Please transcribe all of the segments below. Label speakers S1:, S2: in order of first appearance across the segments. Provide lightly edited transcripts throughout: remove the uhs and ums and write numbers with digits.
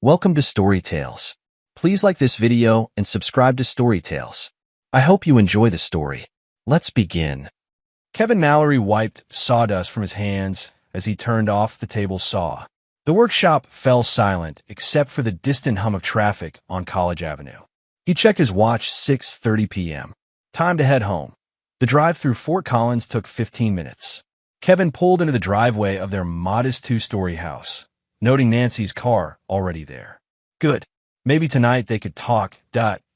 S1: Welcome to Storytales. Please like this video and subscribe to Storytales. I hope you enjoy the story. Let's begin. Kevin Mallory wiped sawdust from his hands as he turned off the table saw. The workshop fell silent except for the distant hum of traffic on College Avenue. He checked his watch. 6:30 p.m. Time to head home. The drive through Fort Collins took 15 minutes. Kevin pulled into the driveway of their modest two-story house, noting Nancy's car already there. Good. Maybe tonight they could talk.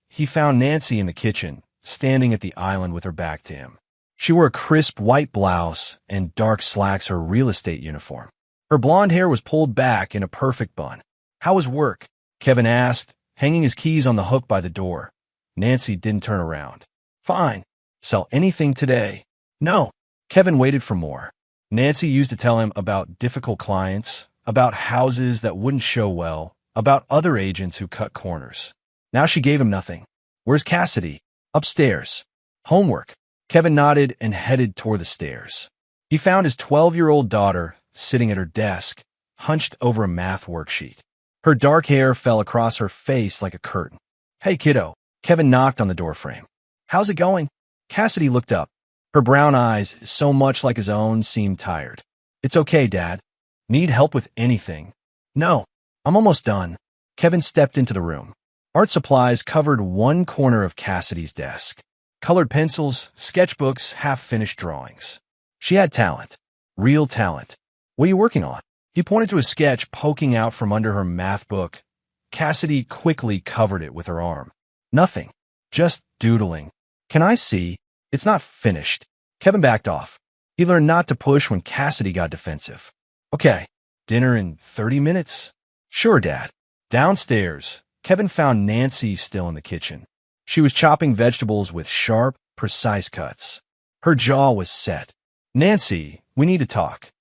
S1: He found Nancy in the kitchen, standing at the island with her back to him. She wore a crisp white blouse and dark slacks, her real estate uniform. Her blonde hair was pulled back in a perfect bun. "How was work?" Kevin asked, hanging his keys on the hook by the door. Nancy didn't turn around. "Fine. Sell anything today?" "No." Kevin waited for more. Nancy used to tell him about difficult clients, about houses that wouldn't show well, about other agents who cut corners. Now she gave him nothing. "Where's Cassidy?" "Upstairs." "Homework." Kevin nodded and headed toward the stairs. He found his 12-year-old daughter sitting at her desk, hunched over a math worksheet. Her dark hair fell across her face like a curtain. "Hey, kiddo." Kevin knocked on the doorframe. "How's it going?" Cassidy looked up. Her brown eyes, so much like his own, seemed tired. "It's okay, Dad. Need help with anything?" "No. I'm almost done." Kevin stepped into the room. Art supplies covered one corner of Cassidy's desk. Colored pencils, sketchbooks, half-finished drawings. She had talent. Real talent. "What are you working on?" He pointed to a sketch poking out from under her math book. Cassidy quickly covered it with her arm. "Nothing. Just doodling." "Can I see?" "It's not finished." Kevin backed off. He learned not to push when Cassidy got defensive. "Okay. Dinner in 30 minutes?" "Sure, Dad." Downstairs, Kevin found Nancy still in the kitchen. She was chopping vegetables with sharp, precise cuts. Her jaw was set. "Nancy, we need to talk."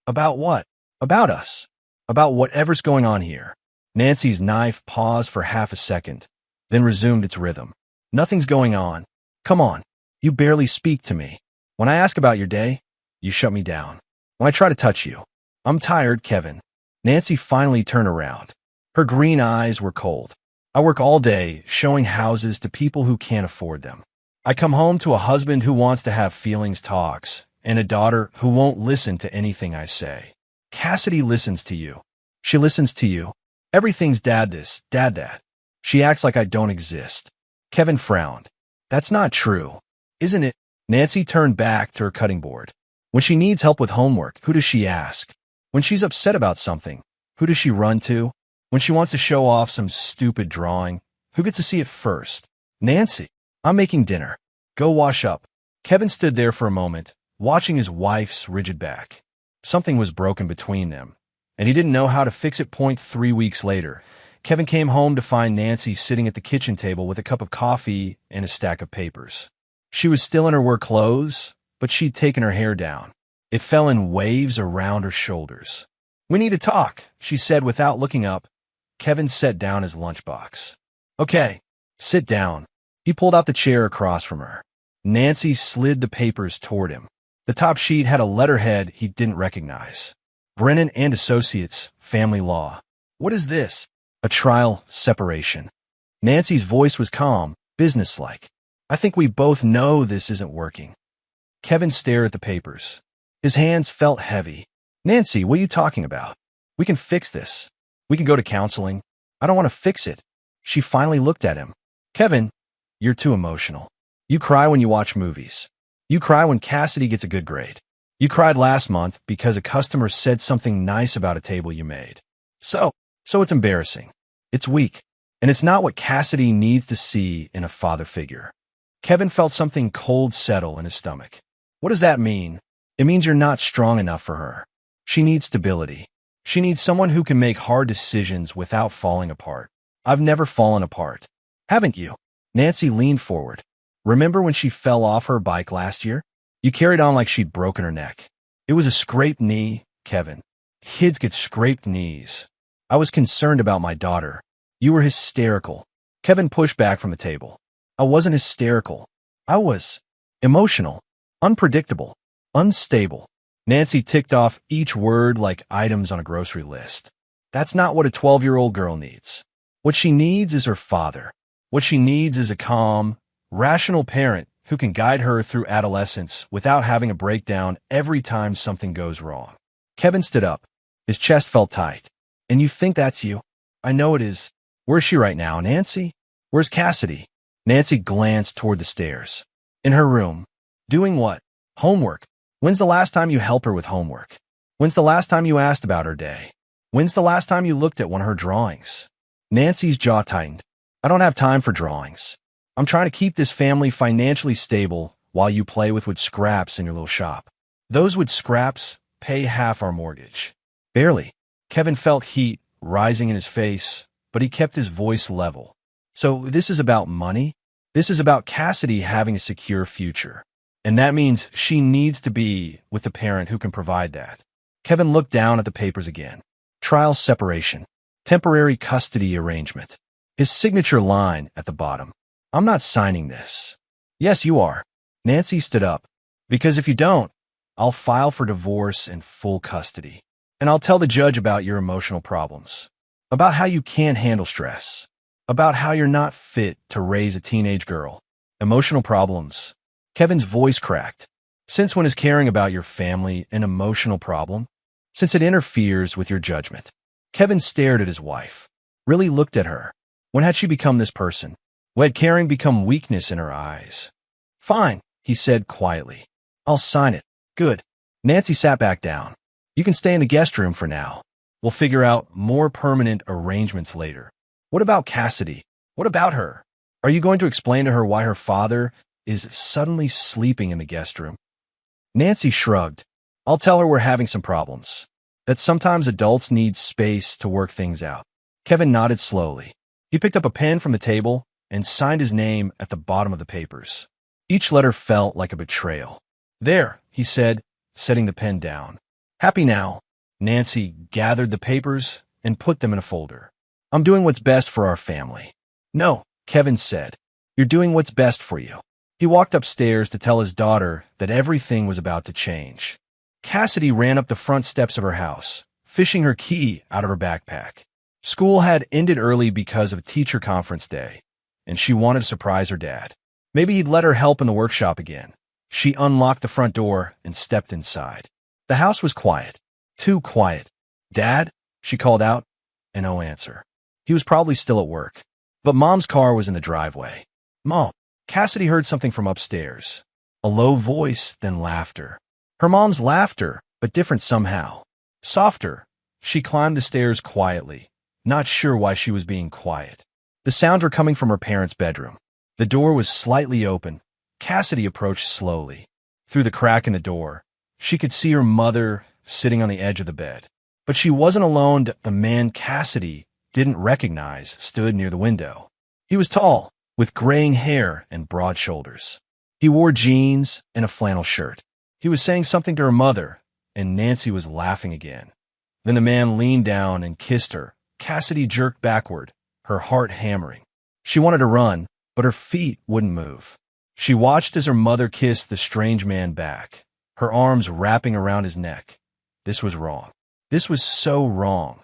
S1: "About what?" "About us. About whatever's going on here." Nancy's knife paused for half a second, then resumed its rhythm. "Nothing's going on. Come on. You barely speak to me. When I ask about your day, you shut me down. When I try to touch you, I'm tired, Kevin." Nancy finally turned around. Her green eyes were cold. "I work all day showing houses to people who can't afford them. I come home to a husband who wants to have feelings talks and a daughter who won't listen to anything I say." "Cassidy listens to you." "She listens to you. Everything's Dad this, Dad that. She acts like I don't exist." Kevin frowned. "That's not true, isn't it?" Nancy turned back to her cutting board. "When she needs help with homework, who does she ask? When she's upset about something, who does she run to? When she wants to show off some stupid drawing, who gets to see it first? Nancy." "I'm making dinner. Go wash up." Kevin stood there for a moment, watching his wife's rigid back. Something was broken between them, and he didn't know how to fix it. 3 weeks later, Kevin came home to find Nancy sitting at the kitchen table with a cup of coffee and a stack of papers. She was still in her work clothes, but she'd taken her hair down. It fell in waves around her shoulders. "We need to talk," she said without looking up. Kevin set down his lunchbox. "Okay, sit down." He pulled out the chair across from her. Nancy slid the papers toward him. The top sheet had a letterhead he didn't recognize. "Brennan and Associates, Family Law." "What is this?" "A trial separation." Nancy's voice was calm, businesslike. "I think we both know this isn't working." Kevin stared at the papers. His hands felt heavy. "Nancy, what are you talking about? We can fix this. We can go to counseling." "I don't want to fix it." She finally looked at him. "Kevin, you're too emotional. You cry when you watch movies. You cry when Cassidy gets a good grade. You cried last month because a customer said something nice about a table you made. So it's embarrassing. It's weak. And it's not what Cassidy needs to see in a father figure." Kevin felt something cold settle in his stomach. "What does that mean?" "It means you're not strong enough for her. She needs stability. She needs someone who can make hard decisions without falling apart." "I've never fallen apart." "Haven't you?" Nancy leaned forward. "Remember when she fell off her bike last year? You carried on like she'd broken her neck. It was a scraped knee, Kevin. Kids get scraped knees. I was concerned about my daughter. You were hysterical." Kevin pushed back from the table. "I wasn't hysterical. I was emotional, unpredictable, unstable." Nancy ticked off each word like items on a grocery list. That's not what a 12-year-old girl needs. What she needs is her father. What she needs is a calm, rational parent who can guide her through adolescence without having a breakdown every time something goes wrong. Kevin stood up. His chest felt tight. And you think that's you? I know it is. Where's she right now, Nancy? Where's Cassidy? Nancy glanced toward the stairs. In her room. Doing what? Homework. When's the last time you helped her with homework? When's the last time you asked about her day? When's the last time you looked at one of her drawings? Nancy's jaw tightened. I don't have time for drawings. I'm trying to keep this family financially stable while you play with wood scraps in your little shop. Those wood scraps pay half our mortgage. Barely. Kevin felt heat rising in his face, but he kept his voice level. So this is about money? This is about Cassidy having a secure future. And that means she needs to be with a parent who can provide that. Kevin looked down at the papers again. Trial separation. Temporary custody arrangement. His signature line at the bottom. I'm not signing this. Yes, you are. Nancy stood up. Because if you don't, I'll file for divorce and full custody. And I'll tell the judge about your emotional problems. About how you can't handle stress. About how you're not fit to raise a teenage girl. Emotional problems. Kevin's voice cracked. Since when is caring about your family an emotional problem? Since it interferes with your judgment. Kevin stared at his wife. Really looked at her. When had she become this person? When had caring become weakness in her eyes? Fine, he said quietly. I'll sign it. Good. Nancy sat back down. You can stay in the guest room for now. We'll figure out more permanent arrangements later. What about Cassidy? What about her? Are you going to explain to her why her father is suddenly sleeping in the guest room? Nancy shrugged. I'll tell her we're having some problems. That sometimes adults need space to work things out. Kevin nodded slowly. He picked up a pen from the table and signed his name at the bottom of the papers. Each letter felt like a betrayal. There, he said, setting the pen down. Happy now. Nancy gathered the papers and put them in a folder. I'm doing what's best for our family. No, Kevin said. You're doing what's best for you. He walked upstairs to tell his daughter that everything was about to change. Cassidy ran up the front steps of her house, fishing her key out of her backpack. School had ended early because of teacher conference day, and she wanted to surprise her dad. Maybe he'd let her help in the workshop again. She unlocked the front door and stepped inside. The house was quiet. Too quiet. Dad? She called out, and no answer. He was probably still at work. But Mom's car was in the driveway. Mom. Cassidy heard something from upstairs. A low voice, then laughter. Her mom's laughter, but different somehow. Softer. She climbed the stairs quietly, not sure why she was being quiet. The sounds were coming from her parents' bedroom. The door was slightly open. Cassidy approached slowly. Through the crack in the door, she could see her mother sitting on the edge of the bed. But she wasn't alone. The man Cassidy didn't recognize stood near the window. He was tall, with graying hair and broad shoulders. He wore jeans and a flannel shirt. He was saying something to her mother, and Nancy was laughing again. Then the man leaned down and kissed her. Cassidy jerked backward, her heart hammering. She wanted to run, but her feet wouldn't move. She watched as her mother kissed the strange man back, her arms wrapping around his neck. This was wrong. This was so wrong.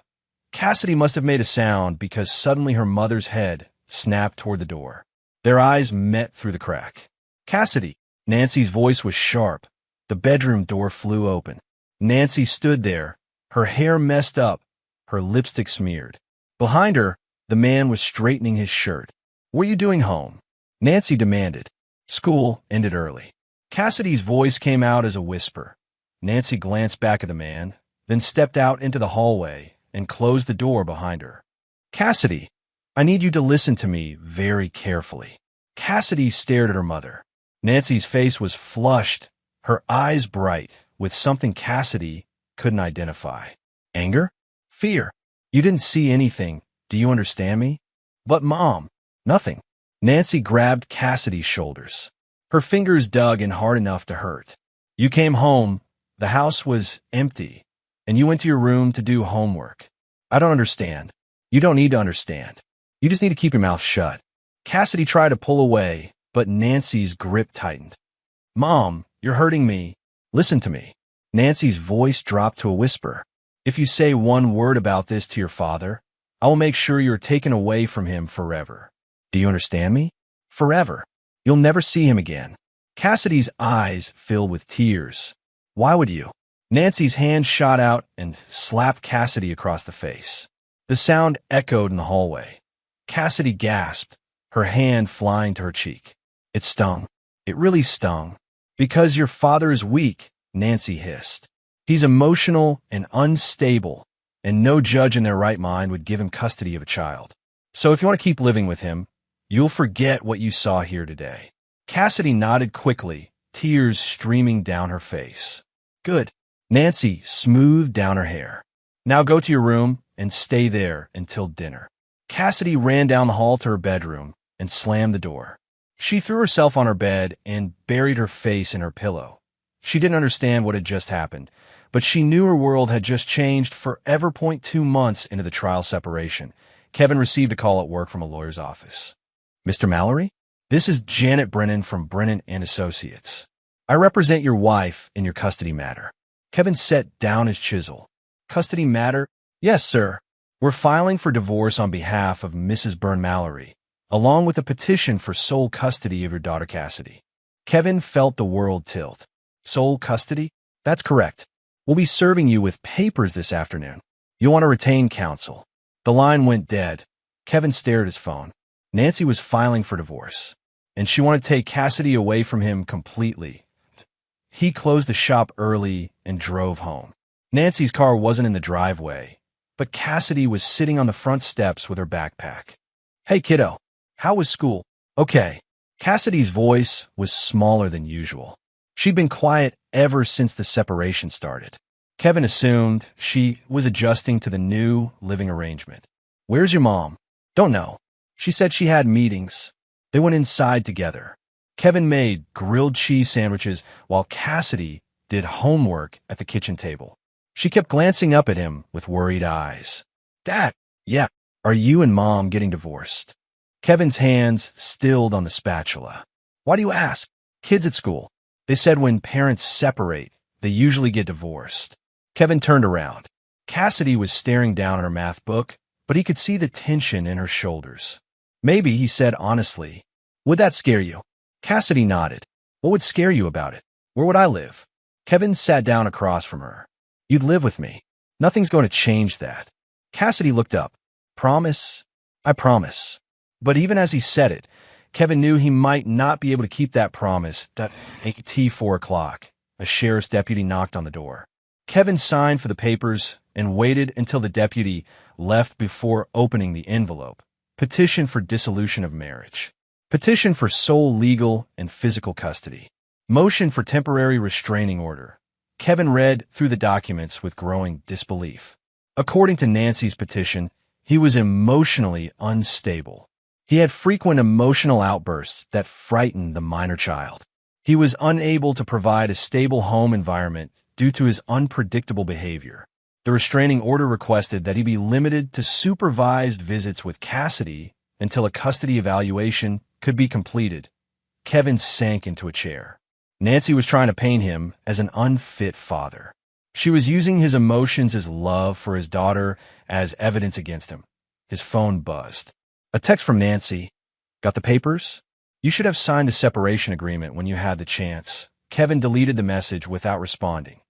S1: Cassidy must have made a sound because suddenly her mother's head snapped toward the door. Their eyes met through the crack. Cassidy! Nancy's voice was sharp. The bedroom door flew open. Nancy stood there, her hair messed up, her lipstick smeared. Behind her, the man was straightening his shirt. What are you doing home? Nancy demanded. School ended early. Cassidy's voice came out as a whisper. Nancy glanced back at the man, then stepped out into the hallway and closed the door behind her. Cassidy, I need you to listen to me very carefully. Cassidy stared at her mother. Nancy's face was flushed, her eyes bright, with something Cassidy couldn't identify. Anger? Fear? You didn't see anything. Do you understand me? But Mom, nothing. Nancy grabbed Cassidy's shoulders. Her fingers dug in hard enough to hurt. You came home, the house was empty, and you went to your room to do homework. I don't understand. You don't need to understand. You just need to keep your mouth shut. Cassidy tried to pull away, but Nancy's grip tightened. Mom, you're hurting me. Listen to me. Nancy's voice dropped to a whisper. If you say one word about this to your father, I will make sure you're taken away from him forever. Do you understand me? Forever. You'll never see him again." Cassidy's eyes filled with tears. "Why would you?" Nancy's hand shot out and slapped Cassidy across the face. The sound echoed in the hallway. Cassidy gasped, her hand flying to her cheek. It stung. It really stung. "Because your father is weak," Nancy hissed. "He's emotional and unstable, and no judge in their right mind would give him custody of a child. So if you want to keep living with him, you'll forget what you saw here today." Cassidy nodded quickly, tears streaming down her face. "Good." Nancy smoothed down her hair. "Now go to your room and stay there until dinner." Cassidy ran down the hall to her bedroom and slammed the door. She threw herself on her bed and buried her face in her pillow. She didn't understand what had just happened, but she knew her world had just changed forever. 2 months into the trial separation, Kevin received a call at work from a lawyer's office. "Mr. Mallory? This is Janet Brennan from Brennan and Associates. I represent your wife in your custody matter." Kevin set down his chisel. "Custody matter?" "Yes, sir. We're filing for divorce on behalf of Mrs. Byrne Mallory, along with a petition for sole custody of your daughter Cassidy." Kevin felt the world tilt. "Sole custody?" "That's correct. We'll be serving you with papers this afternoon. You'll want to retain counsel." The line went dead. Kevin stared at his phone. Nancy was filing for divorce, and she wanted to take Cassidy away from him completely. He closed the shop early and drove home. Nancy's car wasn't in the driveway, but Cassidy was sitting on the front steps with her backpack. "Hey, kiddo, how was school?" "Okay." Cassidy's voice was smaller than usual. She'd been quiet ever since the separation started. Kevin assumed she was adjusting to the new living arrangement. "Where's your mom?" "Don't know. She said she had meetings." They went inside together. Kevin made grilled cheese sandwiches while Cassidy did homework at the kitchen table. She kept glancing up at him with worried eyes. "Dad, yeah, are you and Mom getting divorced?" Kevin's hands stilled on the spatula. "Why do you ask?" "Kids at school. They said when parents separate, they usually get divorced." Kevin turned around. Cassidy was staring down at her math book, but he could see the tension in her shoulders. "Maybe," he said honestly. "Would that scare you?" Cassidy nodded. "What would scare you about it? Where would I live?" Kevin sat down across from her. "You'd live with me. Nothing's going to change that." Cassidy looked up. "Promise?" "I promise." But even as he said it, Kevin knew he might not be able to keep that promise. At 4 o'clock, a sheriff's deputy knocked on the door. Kevin signed for the papers and waited until the deputy left before opening the envelope. Petition for dissolution of marriage. Petition for sole legal and physical custody. Motion for temporary restraining order. Kevin read through the documents with growing disbelief. According to Nancy's petition, he was emotionally unstable. He had frequent emotional outbursts that frightened the minor child. He was unable to provide a stable home environment due to his unpredictable behavior. The restraining order requested that he be limited to supervised visits with Cassidy until a custody evaluation could be completed. Kevin sank into a chair. Nancy was trying to paint him as an unfit father. She was using his emotions as love for his daughter as evidence against him. His phone buzzed. A text from Nancy. "Got the papers? You should have signed the separation agreement when you had the chance." Kevin deleted the message without responding.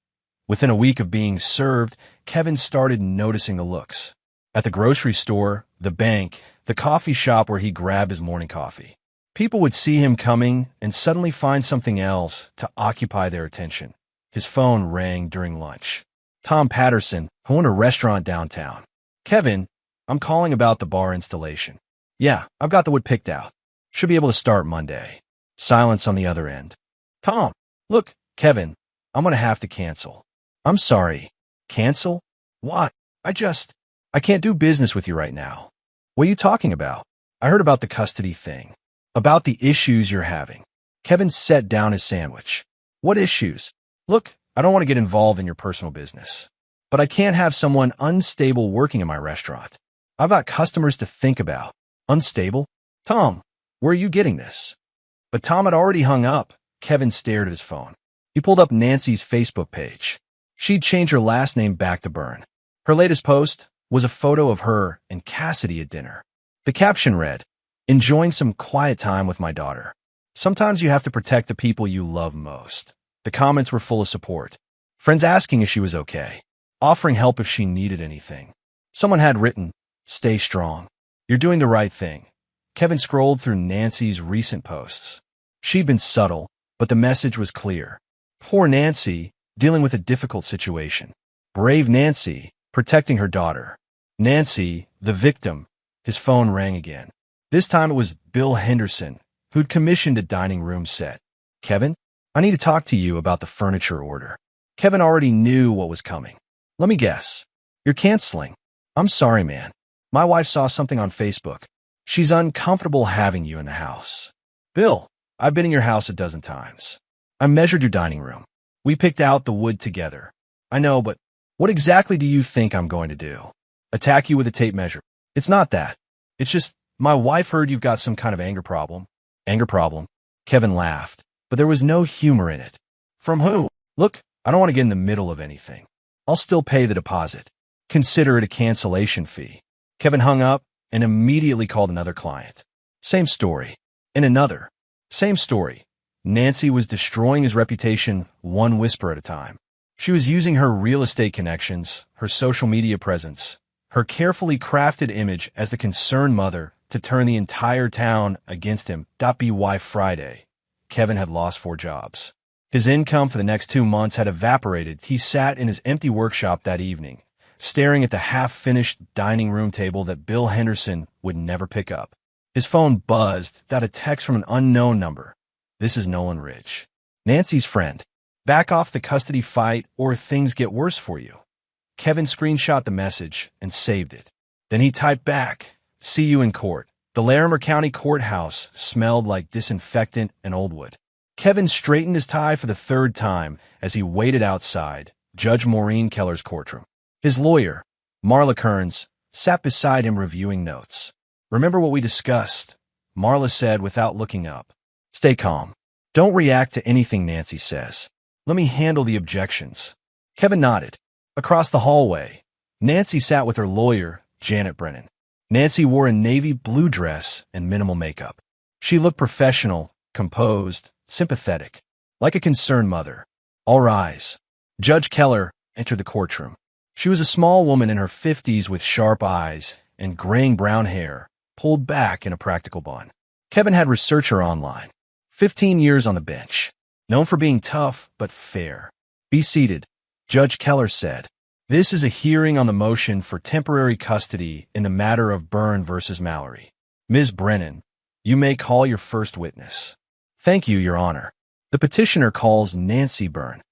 S1: Within a week of being served, Kevin started noticing the looks. At the grocery store, the bank, the coffee shop where he grabbed his morning coffee. People would see him coming and suddenly find something else to occupy their attention. His phone rang during lunch. "Tom Patterson, I own a restaurant downtown." "Kevin, I'm calling about the bar installation." "Yeah, I've got the wood picked out. Should be able to start Monday." Silence on the other end. "Tom, look, Kevin, I'm going to have to cancel." "I'm sorry. Cancel? Why? I can't do business with you right now." "What are you talking about?" "I heard about the custody thing. About the issues you're having." Kevin set down his sandwich. "What issues?" "Look, I don't want to get involved in your personal business, but I can't have someone unstable working in my restaurant. I've got customers to think about." "Unstable? Tom, where are you getting this?" But Tom had already hung up. Kevin stared at his phone. He pulled up Nancy's Facebook page. She'd changed her last name back to Byrne. Her latest post was a photo of her and Cassidy at dinner. The caption read, "Enjoying some quiet time with my daughter. Sometimes you have to protect the people you love most." The comments were full of support. Friends asking if she was okay, offering help if she needed anything. Someone had written, "Stay strong. You're doing the right thing." Kevin scrolled through Nancy's recent posts. She'd been subtle, but the message was clear. Poor Nancy, dealing with a difficult situation. Brave Nancy, protecting her daughter. Nancy, the victim. His phone rang again. This time it was Bill Henderson, who'd commissioned a dining room set. "Kevin, I need to talk to you about the furniture order." Kevin already knew what was coming. "Let me guess. You're canceling." "I'm sorry, man. My wife saw something on Facebook. She's uncomfortable having you in the house." "Bill, I've been in your house a dozen times. I measured your dining room. We picked out the wood together. I know, but what exactly do you think I'm going to do? Attack you with a tape measure?" "It's not that. It's just, my wife heard you've got some kind of anger problem." "Anger problem?" Kevin laughed, but there was no humor in it. "From who?" "Look, I don't want to get in the middle of anything. I'll still pay the deposit. Consider it a cancellation fee." Kevin hung up and immediately called another client. Same story. And another. Same story. Nancy was destroying his reputation one whisper at a time. She was using her real estate connections, her social media presence, her carefully crafted image as the concerned mother to turn the entire town against him. By Friday, Kevin had lost 4 jobs. His income for the next 2 months had evaporated. He sat in his empty workshop that evening, staring at the half-finished dining room table that Bill Henderson would never pick up. His phone buzzed, got a text from an unknown number. "This is Nolan Ridge, Nancy's friend. Back off the custody fight or things get worse for you." Kevin screenshot the message and saved it. Then he typed back, "See you in court." The Larimer County Courthouse smelled like disinfectant and old wood. Kevin straightened his tie for the 3rd time as he waited outside Judge Maureen Keller's courtroom. His lawyer, Marla Kearns, sat beside him reviewing notes. "Remember what we discussed?" Marla said without looking up. "Stay calm. Don't react to anything Nancy says. Let me handle the objections." Kevin nodded. Across the hallway, Nancy sat with her lawyer, Janet Brennan. Nancy wore a navy blue dress and minimal makeup. She looked professional, composed, sympathetic, like a concerned mother. "All rise." Judge Keller entered the courtroom. She was a small woman in her 50s with sharp eyes and graying brown hair, pulled back in a practical bun. Kevin had researched her online. 15 years on the bench. Known for being tough, but fair. "Be seated," Judge Keller said. "This is a hearing on the motion for temporary custody in the matter of Byrne versus Mallory. Ms. Brennan, you may call your first witness." "Thank you, Your Honor." The petitioner calls Nancy Byrne.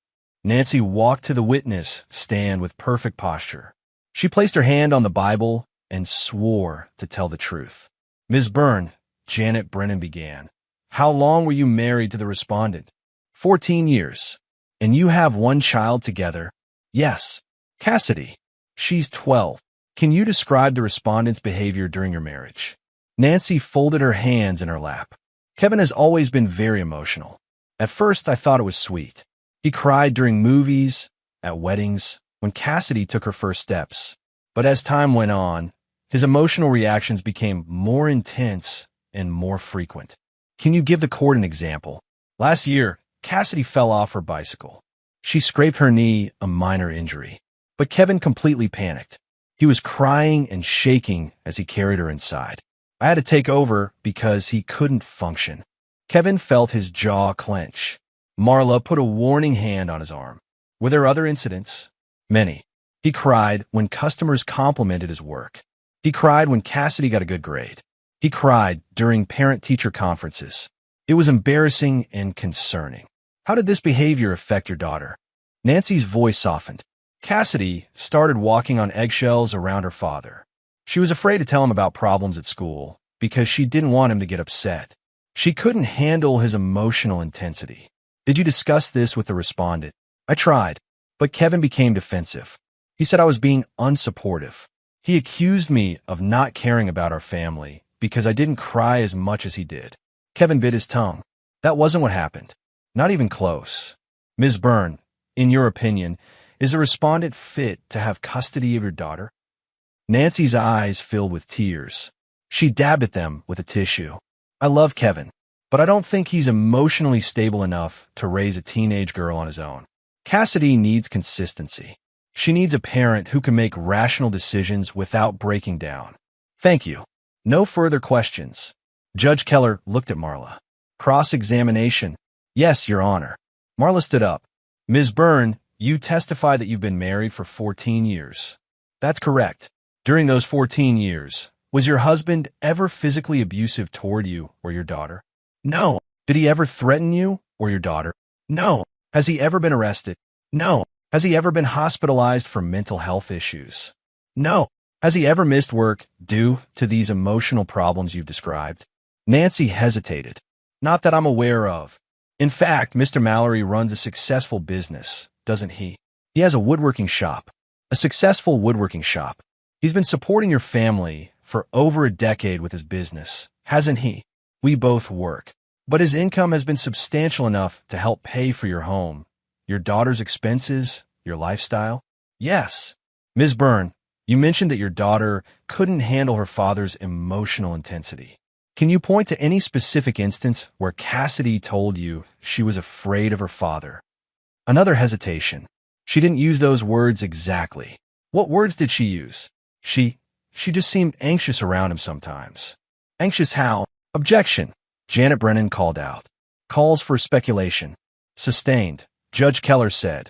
S1: Nancy walked to the witness stand with perfect posture. She placed her hand on the Bible and swore to tell the truth. "Ms. Byrne," Janet Brennan began, "how long were you married to the respondent?" 14 years. "And you have 1 child together?" "Yes." "Cassidy." "She's 12. Can you describe the respondent's behavior during your marriage?" Nancy folded her hands in her lap. "Kevin has always been very emotional. At first, I thought it was sweet. He cried during movies, at weddings, when Cassidy took her first steps. But as time went on, his emotional reactions became more intense and more frequent." "Can you give the court an example?" "Last year, Cassidy fell off her bicycle. She scraped her knee, a minor injury. But Kevin completely panicked. He was crying and shaking as he carried her inside. I had to take over because he couldn't function." Kevin felt his jaw clench. Marla put a warning hand on his arm. "Were there other incidents?" "Many. He cried when customers complimented his work. He cried when Cassidy got a good grade. He cried during parent-teacher conferences. It was embarrassing and concerning." "How did this behavior affect your daughter?" Nancy's voice softened. "Cassidy started walking on eggshells around her father. She was afraid to tell him about problems at school because she didn't want him to get upset. She couldn't handle his emotional intensity." "Did you discuss this with the respondent?" "I tried, but Kevin became defensive. He said I was being unsupportive. He accused me of not caring about our family because I didn't cry as much as he did." Kevin bit his tongue. "That wasn't what happened. Not even close." "Ms. Byrne, in your opinion, Is a respondent fit to have custody of your daughter? Nancy's eyes filled with tears. She dabbed at them with a tissue. I love Kevin, but I don't think he's emotionally stable enough to raise a teenage girl on his own. Cassidy needs consistency. She needs a parent who can make rational decisions without breaking down. Thank you. No further questions. Judge Keller looked at Marla. Cross-examination. Yes, Your Honor. Marla stood up. Ms. Byrne, you testify that you've been married for 14 years. That's correct. During those 14 years, was your husband ever physically abusive toward you or your daughter? No. Did he ever threaten you or your daughter? No. Has he ever been arrested? No. Has he ever been hospitalized for mental health issues? No. Has he ever missed work due to these emotional problems you've described? Nancy hesitated. Not that I'm aware of. In fact, Mr. Mallory runs a successful business, doesn't he? He has a woodworking shop. A successful woodworking shop. He's been supporting your family for over a decade with his business, hasn't he? We both work. But his income has been substantial enough to help pay for your home, your daughter's expenses, your lifestyle? Yes. Ms. Byrne, you mentioned that your daughter couldn't handle her father's emotional intensity. Can you point to any specific instance where Cassidy told you she was afraid of her father? Another hesitation. She didn't use those words exactly. What words did she use? She just seemed anxious around him sometimes. Anxious how? Objection. Janet Brennan called out. Calls for speculation. Sustained. Judge Keller said.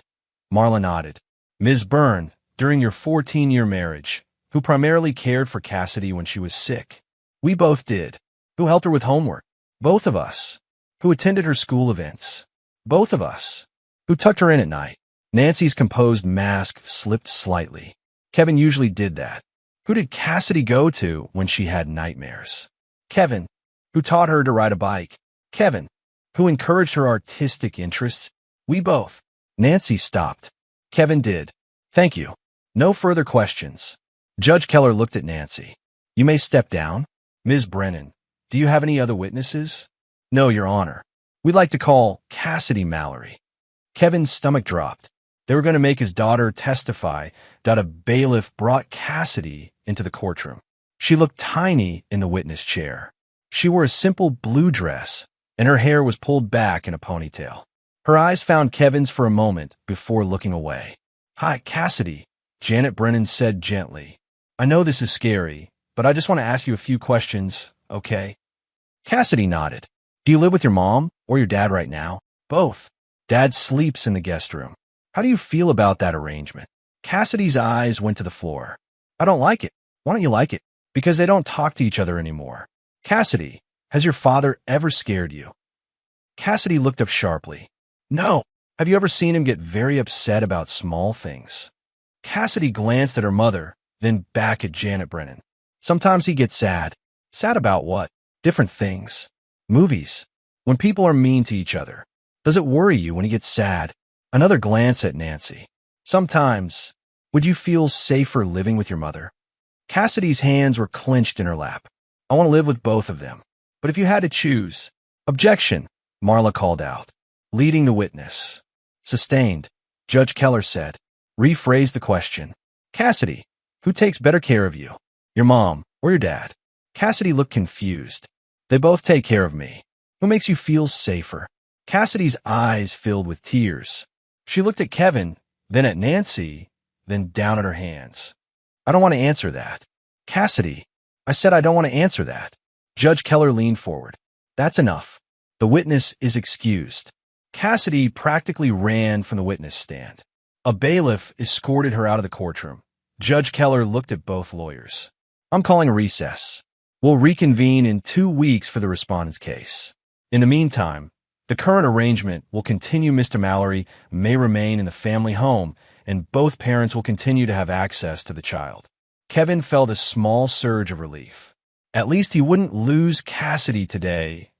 S1: Marla nodded. Ms. Byrne, during your 14-year marriage, who primarily cared for Cassidy when she was sick? We both did. Who helped her with homework? Both of us. Who attended her school events? Both of us. Who tucked her in at night? Nancy's composed mask slipped slightly. Kevin usually did that. Who did Cassidy go to when she had nightmares? Kevin. Who taught her to ride a bike? Kevin. Who encouraged her artistic interests? We both. Nancy stopped. Kevin did. Thank you. No further questions. Judge Keller looked at Nancy. You may step down. Ms. Brennan, do you have any other witnesses? No, Your Honor. We'd like to call Cassidy Mallory. Kevin's stomach dropped. They were going to make his daughter testify that a bailiff brought Cassidy into the courtroom. She looked tiny in the witness chair. She wore a simple blue dress, and her hair was pulled back in a ponytail. Her eyes found Kevin's for a moment before looking away. Hi, Cassidy, Janet Brennan said gently. I know this is scary, but I just want to ask you a few questions, okay? Cassidy nodded. Do you live with your mom or your dad right now? Both. Dad sleeps in the guest room. How do you feel about that arrangement? Cassidy's eyes went to the floor. I don't like it. Why don't you like it? Because they don't talk to each other anymore. Cassidy, has your father ever scared you? Cassidy looked up sharply. No. Have you ever seen him get very upset about small things? Cassidy glanced at her mother, then back at Janet Brennan. Sometimes he gets sad. Sad about what? Different things. Movies. When people are mean to each other. Does it worry you when he gets sad? Another glance at Nancy. Sometimes. Would you feel safer living with your mother? Cassidy's hands were clenched in her lap. I want to live with both of them. But if you had to choose. Objection, Marla called out. Leading the witness. Sustained, Judge Keller said. Rephrase the question. Cassidy, who takes better care of you? Your mom or your dad? Cassidy looked confused. They both take care of me. Who makes you feel safer? Cassidy's eyes filled with tears. She looked at Kevin, then at Nancy, then down at her hands. I don't want to answer that. Cassidy, I said I don't want to answer that. Judge Keller leaned forward. That's enough. The witness is excused. Cassidy practically ran from the witness stand. A bailiff escorted her out of the courtroom. Judge Keller looked at both lawyers. I'm calling a recess. We'll reconvene in 2 weeks for the respondent's case. In the meantime, the current arrangement will continue. Mr. Mallory may remain in the family home, and both parents will continue to have access to the child. Kevin felt a small surge of relief. At least he wouldn't lose Cassidy today.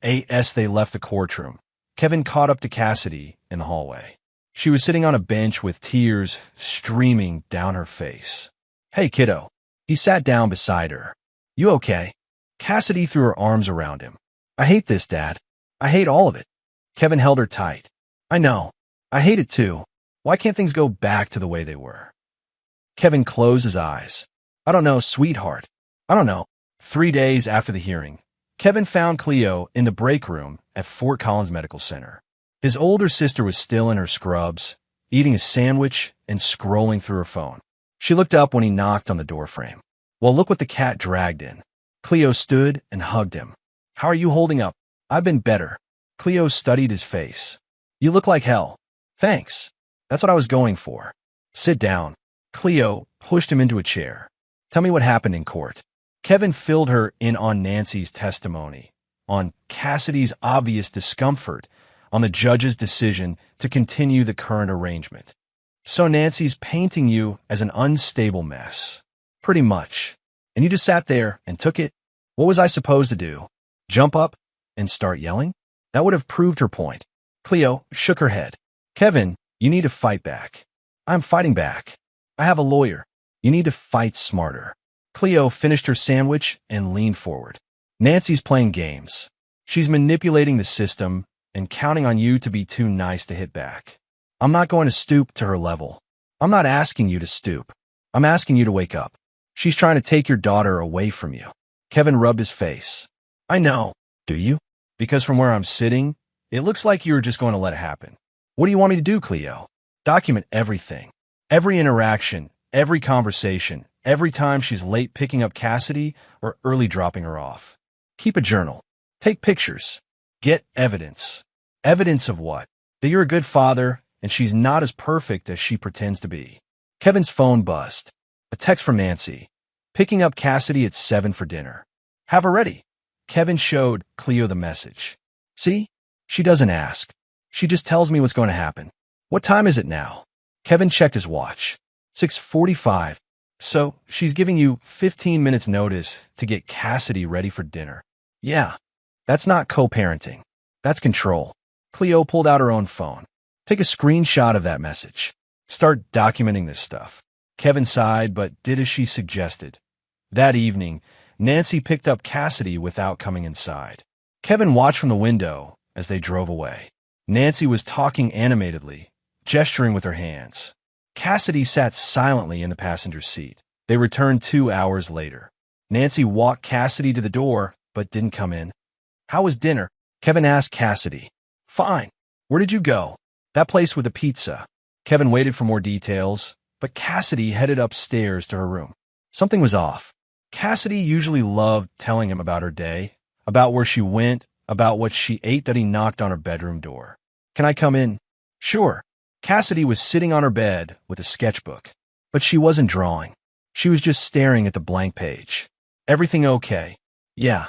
S1: As they left the courtroom, Kevin caught up to Cassidy in the hallway. She was sitting on a bench with tears streaming down her face. Hey, kiddo. He sat down beside her. You okay? Cassidy threw her arms around him. I hate this, Dad. I hate all of it. Kevin held her tight. I know. I hate it too. Why can't things go back to the way they were? Kevin closed his eyes. I don't know, sweetheart. I don't know. 3 days after the hearing, Kevin found Cleo in the break room at Fort Collins Medical Center. His older sister was still in her scrubs, eating a sandwich and scrolling through her phone. She looked up when he knocked on the doorframe. Well, look what the cat dragged in. Cleo stood and hugged him. How are you holding up? I've been better. Cleo studied his face. You look like hell. Thanks. That's what I was going for. Sit down. Cleo pushed him into a chair. Tell me what happened in court. Kevin filled her in on Nancy's testimony, on Cassidy's obvious discomfort, on the judge's decision to continue the current arrangement. So Nancy's painting you as an unstable mess. Pretty much. And you just sat there and took it? What was I supposed to do? Jump up and start yelling? That would have proved her point. Cleo shook her head. Kevin, you need to fight back. I'm fighting back. I have a lawyer. You need to fight smarter. Cleo finished her sandwich and leaned forward. Nancy's playing games. She's manipulating the system and counting on you to be too nice to hit back. I'm not going to stoop to her level. I'm not asking you to stoop. I'm asking you to wake up. She's trying to take your daughter away from you. Kevin rubbed his face. I know. Do you? Because from where I'm sitting, it looks like you were just going to let it happen. What do you want me to do, Cleo? Document everything. Every interaction, every conversation, every time she's late picking up Cassidy or early dropping her off. Keep a journal. Take pictures. Get evidence. Evidence of what? That you're a good father and she's not as perfect as she pretends to be. Kevin's phone buzzed. A text from Nancy. Picking up Cassidy at 7 for dinner. Have her ready. Kevin showed Cleo the message. See? She doesn't ask. She just tells me what's going to happen. What time is it now? Kevin checked his watch. 6:45. So, she's giving you 15 minutes notice to get Cassidy ready for dinner. Yeah, that's not co-parenting. That's control. Cleo pulled out her own phone. Take a screenshot of that message. Start documenting this stuff. Kevin sighed, but did as she suggested. That evening, Nancy picked up Cassidy without coming inside. Kevin watched from the window as they drove away. Nancy was talking animatedly, gesturing with her hands. Cassidy sat silently in the passenger seat. They returned 2 hours later. Nancy walked Cassidy to the door, but didn't come in. How was dinner? Kevin asked Cassidy. Fine. Where did you go? That place with the pizza. Kevin waited for more details, but Cassidy headed upstairs to her room. Something was off. Cassidy usually loved telling him about her day, about where she went, about what she ate that he knocked on her bedroom door. Can I come in? Sure. Cassidy was sitting on her bed with a sketchbook, but she wasn't drawing. She was just staring at the blank page. Everything okay? Yeah.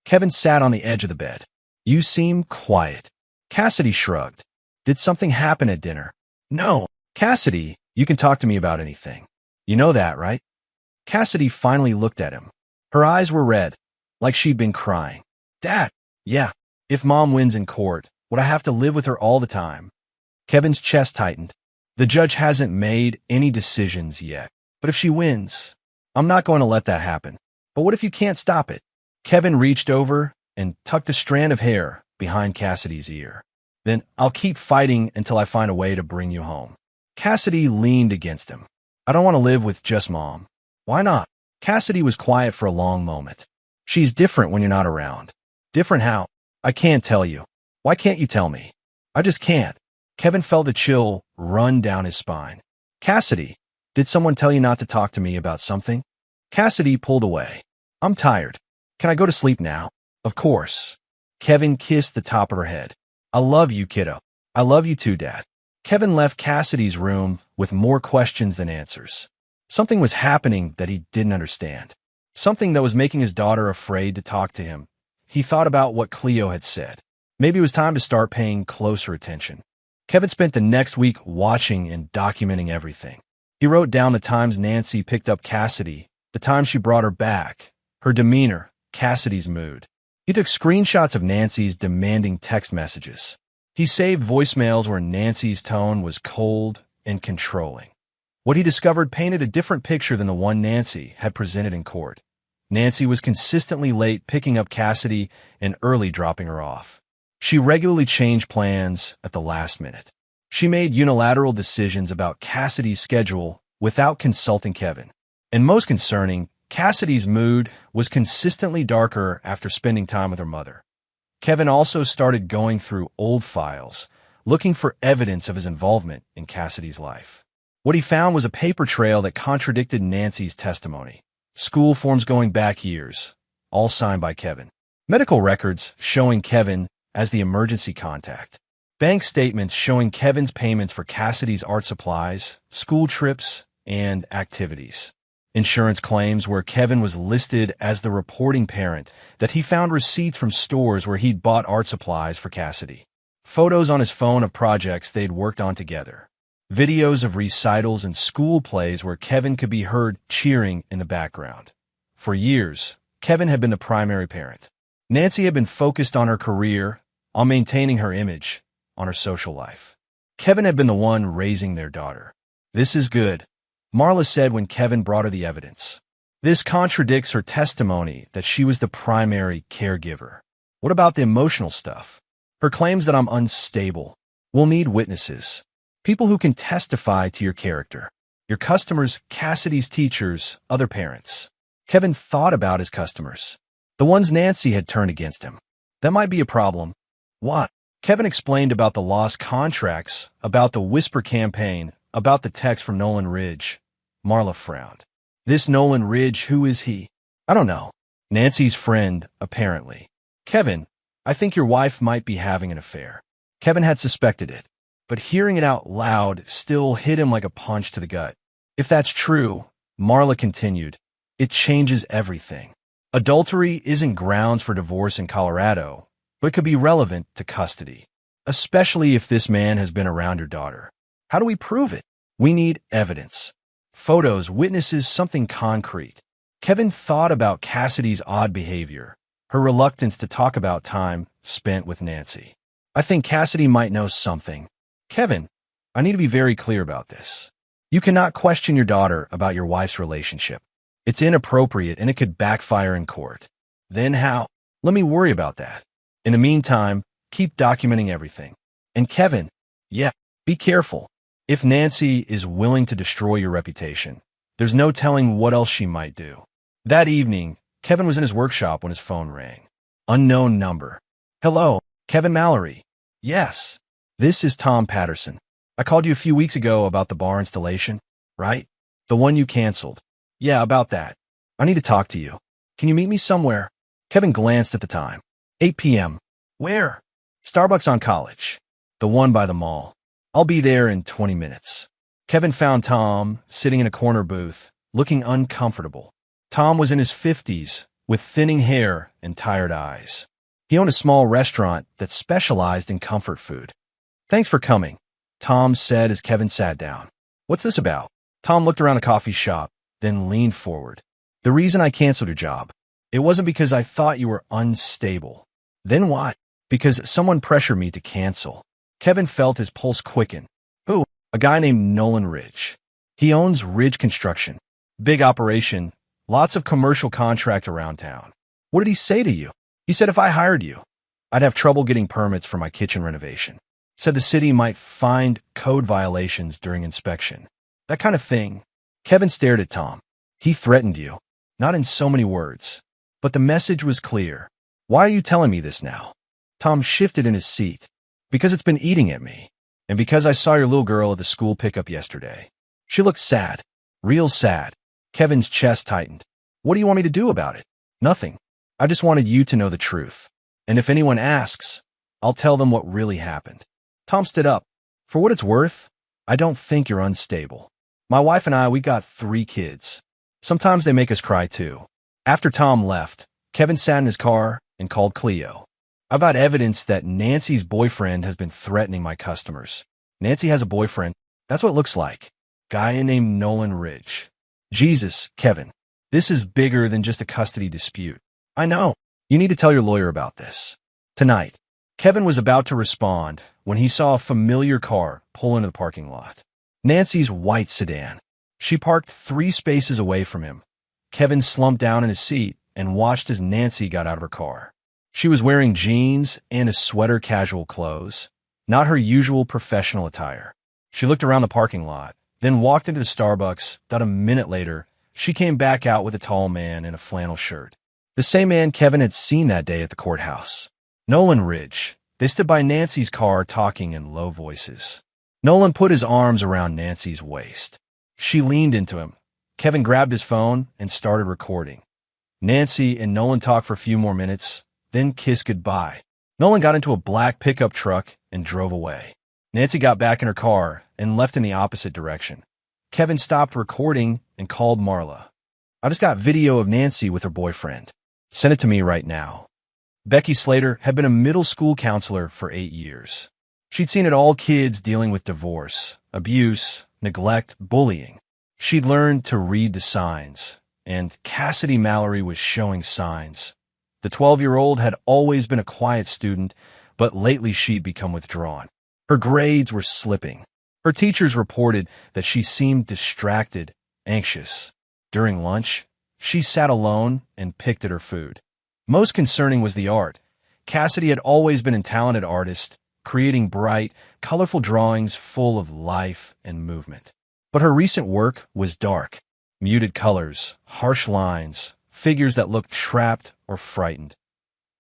S1: Kevin sat on the edge of the bed. You seem quiet. Cassidy shrugged. Did something happen at dinner? No. Cassidy, you can talk to me about anything. You know that, right? Cassidy finally looked at him. Her eyes were red, like she'd been crying. Dad, yeah. If Mom wins in court, would I have to live with her all the time? Kevin's chest tightened. The judge hasn't made any decisions yet. But if she wins, I'm not going to let that happen. But what if you can't stop it? Kevin reached over and tucked a strand of hair behind Cassidy's ear. Then I'll keep fighting until I find a way to bring you home. Cassidy leaned against him. I don't want to live with just Mom. Why not? Cassidy was quiet for a long moment. She's different when you're not around. Different how? I can't tell you. Why can't you tell me? I just can't. Kevin felt a chill run down his spine. Cassidy, did someone tell you not to talk to me about something? Cassidy pulled away. I'm tired. Can I go to sleep now? Of course. Kevin kissed the top of her head. I love you, kiddo. I love you too, Dad. Kevin left Cassidy's room with more questions than answers. Something was happening that he didn't understand. Something that was making his daughter afraid to talk to him. He thought about what Cleo had said. Maybe it was time to start paying closer attention. Kevin spent the next week watching and documenting everything. He wrote down the times Nancy picked up Cassidy, the time she brought her back, her demeanor, Cassidy's mood. He took screenshots of Nancy's demanding text messages. He saved voicemails where Nancy's tone was cold and controlling. What he discovered painted a different picture than the one Nancy had presented in court. Nancy was consistently late picking up Cassidy and early dropping her off. She regularly changed plans at the last minute. She made unilateral decisions about Cassidy's schedule without consulting Kevin. And most concerning, Cassidy's mood was consistently darker after spending time with her mother. Kevin also started going through old files, looking for evidence of his involvement in Cassidy's life. What he found was a paper trail that contradicted Nancy's testimony. School forms going back years, all signed by Kevin. Medical records showing Kevin as the emergency contact. Bank statements showing Kevin's payments for Cassidy's art supplies, school trips, and activities. Insurance claims where Kevin was listed as the reporting parent, that he found receipts from stores where he'd bought art supplies for Cassidy. Photos on his phone of projects they'd worked on together. Videos of recitals and school plays where Kevin could be heard cheering in the background. For years, Kevin had been the primary parent. Nancy had been focused on her career, on maintaining her image, on her social life. Kevin had been the one raising their daughter. "This is good," Marla said when Kevin brought her the evidence. "This contradicts her testimony that she was the primary caregiver. What about the emotional stuff? Her claims that I'm unstable. We'll need witnesses. People who can testify to your character. Your customers, Cassidy's teachers, other parents." Kevin thought about his customers. The ones Nancy had turned against him. That might be a problem. What? Kevin explained about the lost contracts, about the whisper campaign, about the text from Nolan Ridge. Marla frowned. "This Nolan Ridge, who is he?" "I don't know. Nancy's friend, apparently." "Kevin, I think your wife might be having an affair." Kevin had suspected it, but hearing it out loud still hit him like a punch to the gut. "If that's true," Marla continued, "it changes everything. Adultery isn't grounds for divorce in Colorado, but could be relevant to custody, especially if this man has been around your daughter. How do we prove it? We need evidence. Photos, witnesses, something concrete." Kevin thought about Cassidy's odd behavior, her reluctance to talk about time spent with Nancy. "I think Cassidy might know something." "Kevin, I need to be very clear about this. You cannot question your daughter about your wife's relationship. It's inappropriate and it could backfire in court." "Then how?" "Let me worry about that. In the meantime, keep documenting everything. And Kevin, yeah, be careful. If Nancy is willing to destroy your reputation, there's no telling what else she might do." That evening, Kevin was in his workshop when his phone rang. Unknown number. "Hello, Kevin Mallory." "Yes. This is Tom Patterson. I called you a few weeks ago about the bar installation, right? The one you canceled." "Yeah, about that. I need to talk to you. Can you meet me somewhere?" Kevin glanced at the time. 8 p.m. "Where?" "Starbucks on College. The one by the mall. I'll be there in 20 minutes. Kevin found Tom sitting in a corner booth, looking uncomfortable. Tom was in his 50s, with thinning hair and tired eyes. He owned a small restaurant that specialized in comfort food. "Thanks for coming," Tom said as Kevin sat down. "What's this about?" Tom looked around the coffee shop, then leaned forward. "The reason I canceled your job, it wasn't because I thought you were unstable." "Then what?" "Because someone pressured me to cancel." Kevin felt his pulse quicken. "Who?" "A guy named Nolan Ridge. He owns Ridge Construction. Big operation, lots of commercial contract around town." "What did he say to you?" "He said if I hired you, I'd have trouble getting permits for my kitchen renovation. Said the city might find code violations during inspection. That kind of thing." Kevin stared at Tom. "He threatened you." "Not in so many words. But the message was clear." "Why are you telling me this now?" Tom shifted in his seat. "Because it's been eating at me. And because I saw your little girl at the school pickup yesterday. She looked sad. Real sad." Kevin's chest tightened. "What do you want me to do about it?" "Nothing. I just wanted you to know the truth. And if anyone asks, I'll tell them what really happened." Tom stood up. "For what it's worth, I don't think you're unstable. My wife and I, we got 3 kids. Sometimes they make us cry too." After Tom left, Kevin sat in his car and called Cleo. "I've got evidence that Nancy's boyfriend has been threatening my customers." "Nancy has a boyfriend?" "That's what it looks like. Guy named Nolan Ridge." "Jesus, Kevin, this is bigger than just a custody dispute." "I know. You need to tell your lawyer about this." Tonight, Kevin was about to respond when he saw a familiar car pull into the parking lot. Nancy's white sedan. She parked 3 spaces away from him. Kevin slumped down in his seat and watched as Nancy got out of her car. She was wearing jeans and a sweater casual clothes. not her usual professional attire. She looked around the parking lot, then walked into the Starbucks. About a minute later, she came back out with a tall man in a flannel shirt. The same man Kevin had seen that day at the courthouse. Nolan Ridge. They stood by Nancy's car talking in low voices. Nolan put his arms around Nancy's waist. She leaned into him. Kevin grabbed his phone and started recording. Nancy and Nolan talked for a few more minutes, then kissed goodbye. Nolan got into a black pickup truck and drove away. Nancy got back in her car and left in the opposite direction. Kevin stopped recording and called Marla. I just got video of Nancy with her boyfriend. Send it to me right now. Becky Slater had been a middle school counselor for 8 years. She'd seen it all: kids dealing with divorce, abuse, neglect, bullying. She'd learned to read the signs, and Cassidy Mallory was showing signs. The 12-year-old had always been a quiet student, but lately she'd become withdrawn. Her grades were slipping. Her teachers reported that she seemed distracted, anxious. During lunch, she sat alone and picked at her food. Most concerning was the art. Cassidy had always been a talented artist, creating bright, colorful drawings full of life and movement. But her recent work was dark. Muted colors, harsh lines, figures that looked trapped or frightened.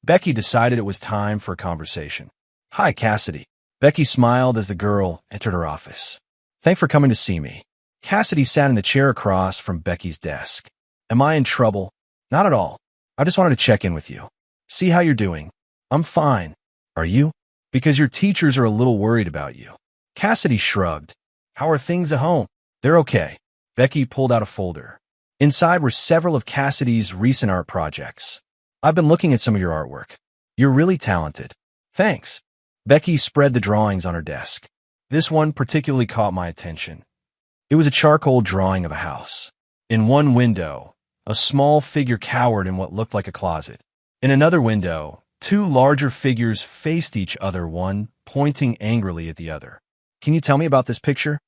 S1: Becky decided it was time for a conversation. Hi, Cassidy. Becky smiled as the girl entered her office. Thanks for coming to see me. Cassidy sat in the chair across from Becky's desk. Am I in trouble? Not at all. I just wanted to check in with you. See how you're doing. I'm fine. Are you? Because your teachers are a little worried about you. Cassidy shrugged. How are things at home? They're okay. Becky pulled out a folder. Inside were several of Cassidy's recent art projects. I've been looking at some of your artwork. You're really talented. Thanks. Becky spread the drawings on her desk. This one particularly caught my attention. It was a charcoal drawing of a house. In one window, a small figure cowered in what looked like a closet. In another window, two larger figures faced each other, one pointing angrily at the other. Can you tell me about this picture?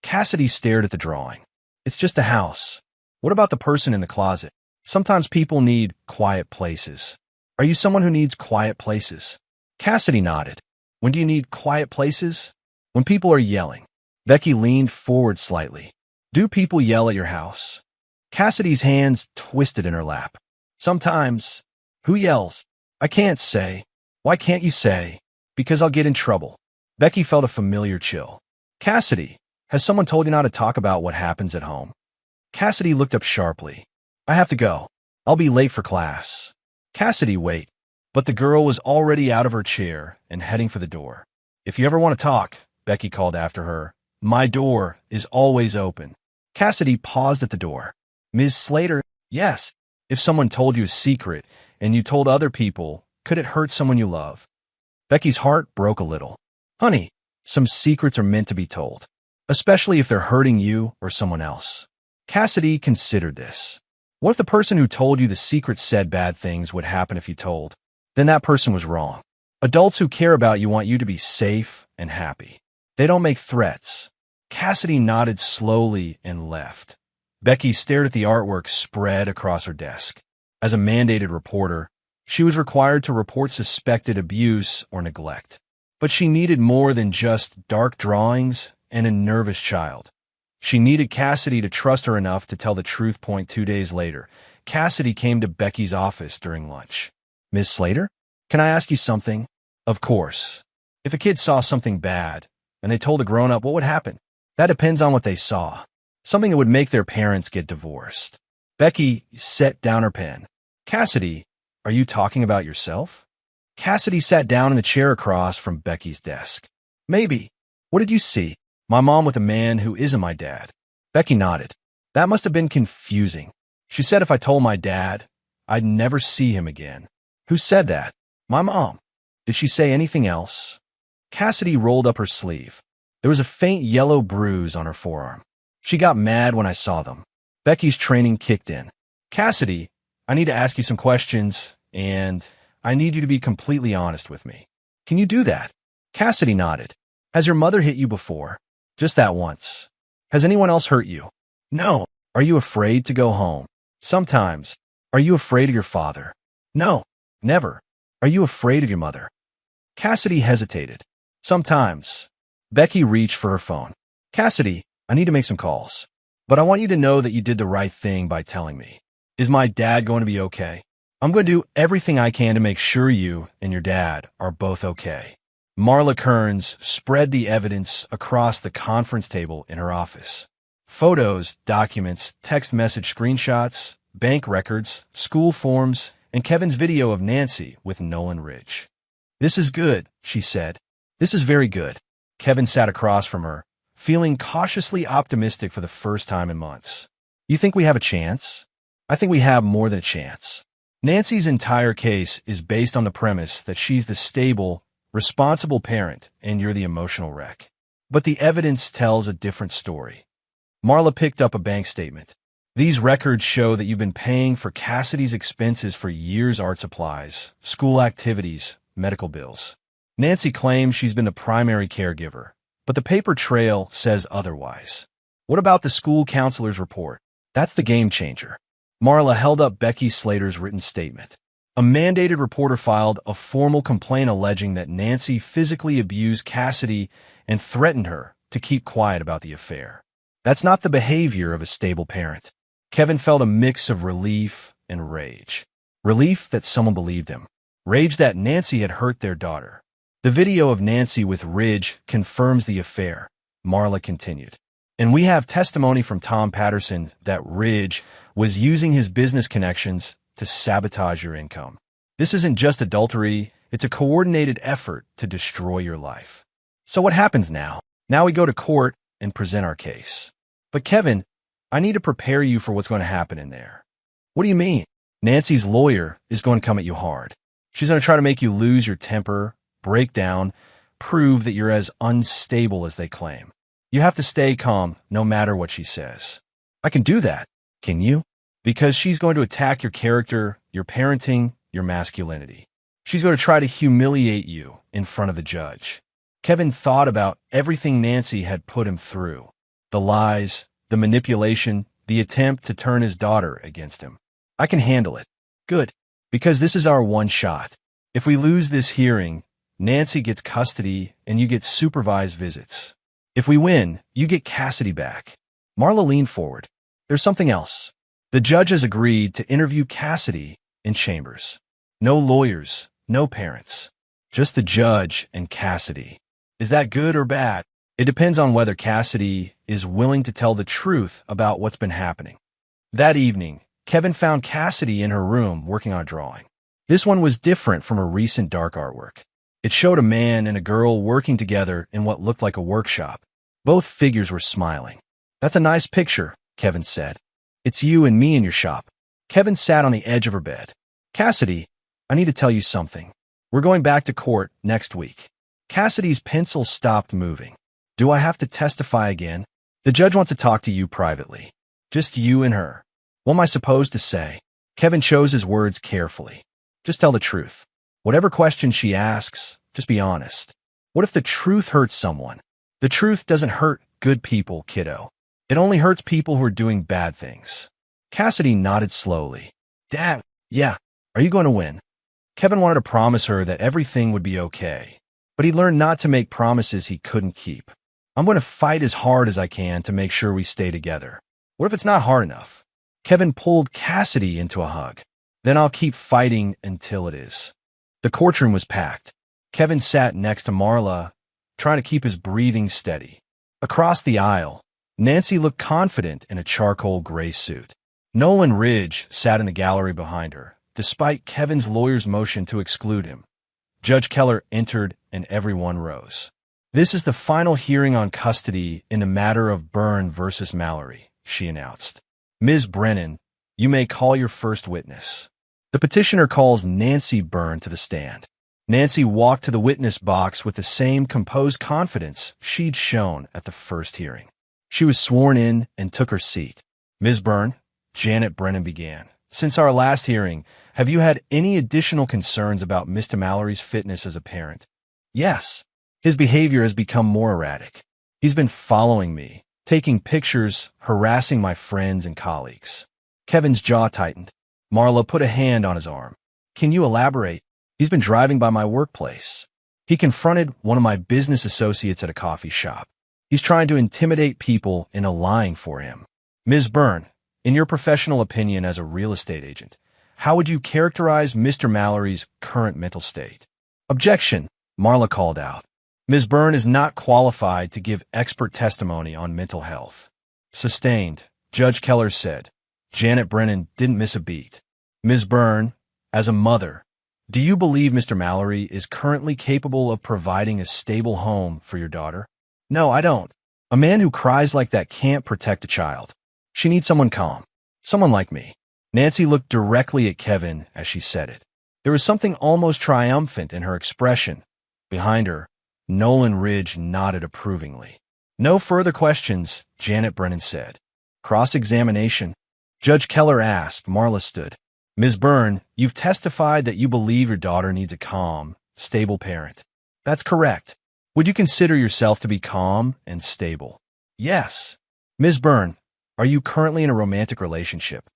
S1: Cassidy stared at the drawing. It's just a house. What about the person in the closet? Sometimes people need quiet places. Are you someone who needs quiet places? Cassidy nodded. When do you need quiet places? When people are yelling. Becky leaned forward slightly. Do people yell at your house? Cassidy's hands twisted in her lap. Sometimes. Who yells? I can't say. Why can't you say? Because I'll get in trouble. Becky felt a familiar chill. Cassidy, has someone told you not to talk about what happens at home? Cassidy looked up sharply. I have to go. I'll be late for class. Cassidy, wait. But the girl was already out of her chair and heading for the door. If you ever want to talk, Becky called after her, my door is always open. Cassidy paused at the door. Ms. Slater, yes. If someone told you a secret and you told other people, could it hurt someone you love? Becky's heart broke a little. Honey, some secrets are meant to be told, especially if they're hurting you or someone else. Cassidy considered this. What if the person who told you the secret said bad things would happen if you told? Then that person was wrong. Adults who care about you want you to be safe and happy. They don't make threats. Cassidy nodded slowly and left. Becky stared at the artwork spread across her desk. As a mandated reporter, she was required to report suspected abuse or neglect. But she needed more than just dark drawings and a nervous child. She needed Cassidy to trust her enough to tell the truth. 2 days later, Cassidy came to Becky's office during lunch. Ms. Slater, can I ask you something? Of course. If a kid saw something bad and they told a grown-up, what would happen? That depends on what they saw. Something that would make their parents get divorced. Becky set down her pen. Cassidy, are you talking about yourself? Cassidy sat down in the chair across from Becky's desk. Maybe. What did you see? My mom with a man who isn't my dad. Becky nodded. That must have been confusing. She said if I told my dad, I'd never see him again. Who said that? My mom. Did she say anything else? Cassidy rolled up her sleeve. There was a faint yellow bruise on her forearm. She got mad when I saw them. Becky's training kicked in. Cassidy, I need to ask you some questions, and I need you to be completely honest with me. Can you do that? Cassidy nodded. Has your mother hit you before? Just that once. Has anyone else hurt you? No. Are you afraid to go home? Sometimes. Are you afraid of your father? No. Never. Are you afraid of your mother? Cassidy hesitated. Sometimes. Becky reached for her phone. Cassidy, I need to make some calls. But I want you to know that you did the right thing by telling me. Is my dad going to be okay? I'm going to do everything I can to make sure you and your dad are both okay. Marla Kearns spread the evidence across the conference table in her office. Photos, documents, text message screenshots, bank records, school forms, and Kevin's video of Nancy with Nolan Ridge. This is good, she said. This is very good. Kevin sat across from her, feeling cautiously optimistic for the first time in months. You think we have a chance? I think we have more than a chance. Nancy's entire case is based on the premise that she's the stable, responsible parent and you're the emotional wreck. But the evidence tells a different story. Marla picked up a bank statement. These records show that you've been paying for Cassidy's expenses for years: art supplies, school activities, medical bills. Nancy claims she's been the primary caregiver, but the paper trail says otherwise. What about the school counselor's report? That's the game changer. Marla held up Becky Slater's written statement. A mandated reporter filed a formal complaint alleging that Nancy physically abused Cassidy and threatened her to keep quiet about the affair. That's not the behavior of a stable parent. Kevin felt a mix of relief and rage. Relief that someone believed him. Rage that Nancy had hurt their daughter. The video of Nancy with Ridge confirms the affair, Marla continued. And we have testimony from Tom Patterson that Ridge was using his business connections to sabotage your income. This isn't just adultery, it's a coordinated effort to destroy your life. So what happens now? Now we go to court and present our case. But Kevin, I need to prepare you for what's going to happen in there. What do you mean? Nancy's lawyer is going to come at you hard. She's going to try to make you lose your temper, break down, prove that you're as unstable as they claim. You have to stay calm no matter what she says. I can do that. Can you? Because she's going to attack your character, your parenting, your masculinity. She's going to try to humiliate you in front of the judge. Kevin thought about everything Nancy had put him through. The lies, the manipulation, the attempt to turn his daughter against him. I can handle it. Good. Because this is our one shot. If we lose this hearing, Nancy gets custody and you get supervised visits. If we win, you get Cassidy back. Marla leaned forward. There's something else. The judge has agreed to interview Cassidy in chambers. No lawyers, no parents. Just the judge and Cassidy. Is that good or bad? It depends on whether Cassidy is willing to tell the truth about what's been happening. That evening, Kevin found Cassidy in her room working on a drawing. This one was different from her recent dark artwork. It showed a man and a girl working together in what looked like a workshop. Both figures were smiling. That's a nice picture, Kevin said. It's you and me in your shop. Kevin sat on the edge of her bed. Cassidy, I need to tell you something. We're going back to court next week. Cassidy's pencil stopped moving. Do I have to testify again? The judge wants to talk to you privately. Just you and her. What am I supposed to say? Kevin chose his words carefully. Just tell the truth. Whatever question she asks, just be honest. What if the truth hurts someone? The truth doesn't hurt good people, kiddo. It only hurts people who are doing bad things. Cassidy nodded slowly. Dad, yeah, are you going to win? Kevin wanted to promise her that everything would be okay, but he learned not to make promises he couldn't keep. I'm going to fight as hard as I can to make sure we stay together. What if it's not hard enough? Kevin pulled Cassidy into a hug. Then I'll keep fighting until it is. The courtroom was packed. Kevin sat next to Marla, trying to keep his breathing steady. Across the aisle, Nancy looked confident in a charcoal gray suit. Nolan Ridge sat in the gallery behind her, despite Kevin's lawyer's motion to exclude him. Judge Keller entered and everyone rose. This is the final hearing on custody in the matter of Byrne versus Mallory, she announced. Ms. Brennan, you may call your first witness. The petitioner calls Nancy Byrne to the stand. Nancy walked to the witness box with the same composed confidence she'd shown at the first hearing. She was sworn in and took her seat. Ms. Byrne, Janet Brennan began. Since our last hearing, have you had any additional concerns about Mr. Mallory's fitness as a parent? Yes. His behavior has become more erratic. He's been following me, taking pictures, harassing my friends and colleagues. Kevin's jaw tightened. Marla put a hand on his arm. Can you elaborate? He's been driving by my workplace. He confronted one of my business associates at a coffee shop. He's trying to intimidate people into lying for him. Ms. Byrne, in your professional opinion as a real estate agent, how would you characterize Mr. Mallory's current mental state? Objection, Marla called out. Ms. Byrne is not qualified to give expert testimony on mental health. Sustained, Judge Keller said. Janet Brennan didn't miss a beat. Ms. Byrne, as a mother, do you believe Mr. Mallory is currently capable of providing a stable home for your daughter? No, I don't. A man who cries like that can't protect a child. She needs someone calm. Someone like me. Nancy looked directly at Kevin as she said it. There was something almost triumphant in her expression. Behind her, Nolan Ridge nodded approvingly. No further questions, Janet Brennan said. Cross-examination. Judge Keller asked. Marla stood. Ms. Byrne, you've testified that you believe your daughter needs a calm, stable parent. That's correct. Would you consider yourself to be calm and stable? Yes. Ms. Byrne, are you currently in a romantic relationship?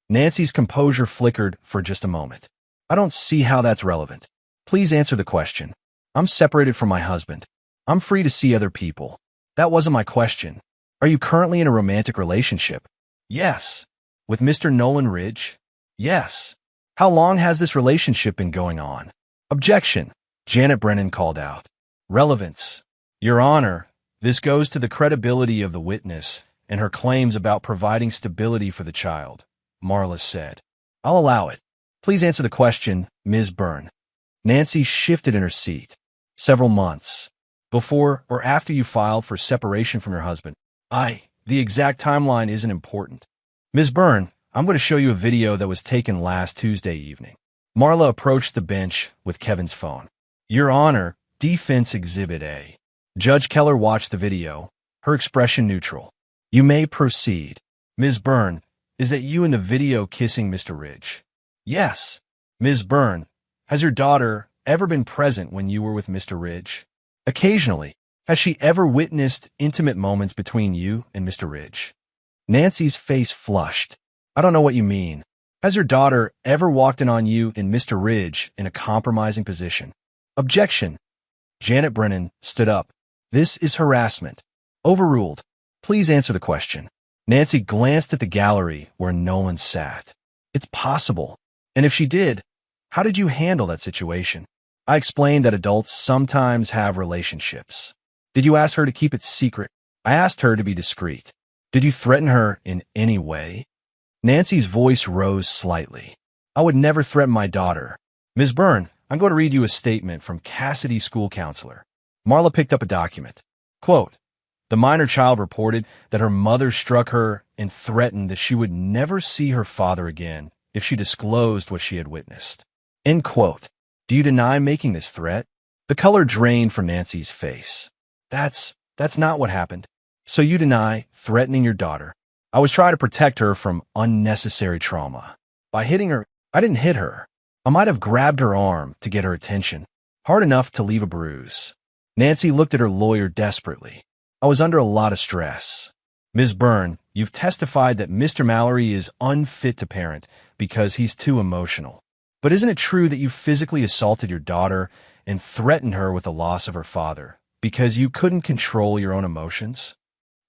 S1: Nancy's composure flickered for just a moment. I don't see how that's relevant. Please answer the question. I'm separated from my husband. I'm free to see other people. That wasn't my question. Are you currently in a romantic relationship? Yes. With Mr. Nolan Ridge? Yes. How long has this relationship been going on? Objection, Janet Brennan called out. Relevance. Your Honor, this goes to the credibility of the witness and her claims about providing stability for the child, Marla said. I'll allow it. Please answer the question, Ms. Byrne. Nancy shifted in her seat. Several months. Before or after you filed for separation from your husband? The exact timeline isn't important. Ms. Byrne, I'm going to show you a video that was taken last Tuesday evening. Marla approached the bench with Kevin's phone. Your Honor, Defense Exhibit A. Judge Keller watched the video, her expression neutral. You may proceed. Ms. Byrne, is that you in the video kissing Mr. Ridge? Yes. Ms. Byrne, has your daughter ever been present when you were with Mr. Ridge? Occasionally. Has she ever witnessed intimate moments between you and Mr. Ridge? Nancy's face flushed. I don't know what you mean. Has your daughter ever walked in on you and Mr. Ridge in a compromising position? Objection. Janet Brennan stood up. This is harassment. Overruled. Please answer the question. Nancy glanced at the gallery where Nolan sat. It's possible. And if she did, how did you handle that situation? I explained that adults sometimes have relationships. Did you ask her to keep it secret? I asked her to be discreet. Did you threaten her in any way? Nancy's voice rose slightly. I would never threaten my daughter. Ms. Byrne, I'm going to read you a statement from Cassidy's school counselor. Marla picked up a document. Quote, the minor child reported that her mother struck her and threatened that she would never see her father again if she disclosed what she had witnessed. End quote. Do you deny making this threat? The color drained from Nancy's face. That's not what happened. So you deny threatening your daughter. I was trying to protect her from unnecessary trauma. By hitting her, I didn't hit her. I might have grabbed her arm to get her attention, hard enough to leave a bruise. Nancy looked at her lawyer desperately. I was under a lot of stress. Ms. Byrne, you've testified that Mr. Mallory is unfit to parent because he's too emotional. But isn't it true that you physically assaulted your daughter and threatened her with the loss of her father because you couldn't control your own emotions?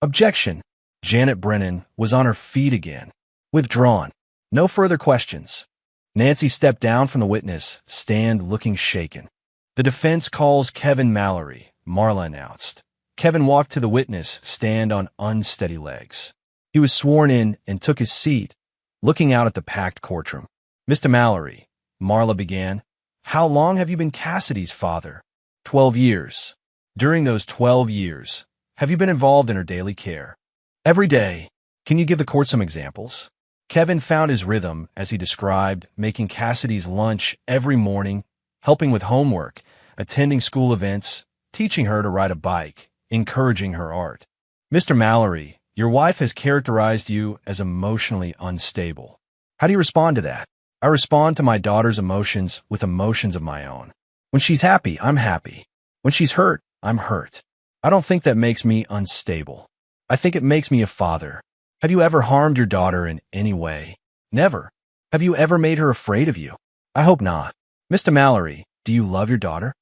S1: Objection. Janet Brennan was on her feet again. Withdrawn. No further questions. Nancy stepped down from the witness stand looking shaken. The defense calls Kevin Mallory, Marla announced. Kevin walked to the witness stand on unsteady legs. He was sworn in and took his seat, looking out at the packed courtroom. Mr. Mallory, Marla began, how long have you been Cassidy's father? 12 years. During those 12 years, have you been involved in her daily care? Every day. Can you give the court some examples? Kevin found his rhythm as he described making Cassidy's lunch every morning, helping with homework, attending school events, teaching her to ride a bike, encouraging her art. Mr. Mallory, your wife has characterized you as emotionally unstable. How do you respond to that? I respond to my daughter's emotions with emotions of my own. When she's happy, I'm happy. When she's hurt, I'm hurt. I don't think that makes me unstable. I think it makes me a father. Have you ever harmed your daughter in any way? Never. Have you ever made her afraid of you? I hope not. Mr. Mallory, do you love your daughter?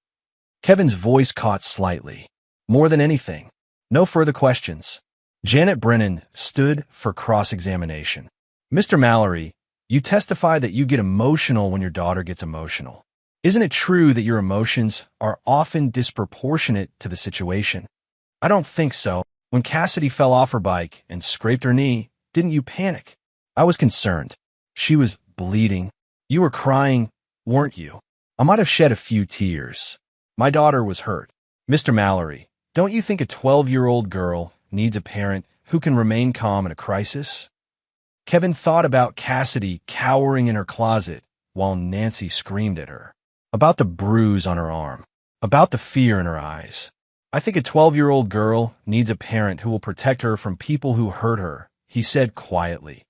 S1: Kevin's voice caught slightly. More than anything. No further questions. Janet Brennan stood for cross-examination. Mr. Mallory, you testify that you get emotional when your daughter gets emotional. Isn't it true that your emotions are often disproportionate to the situation? I don't think so. When Cassidy fell off her bike and scraped her knee, didn't you panic? I was concerned. She was bleeding. You were crying, weren't you? I might have shed a few tears. My daughter was hurt. Mr. Mallory, don't you think a 12-year-old girl needs a parent who can remain calm in a crisis? Kevin thought about Cassidy cowering in her closet while Nancy screamed at her, about the bruise on her arm, about the fear in her eyes. I think a 12-year-old girl needs a parent who will protect her from people who hurt her, he said quietly.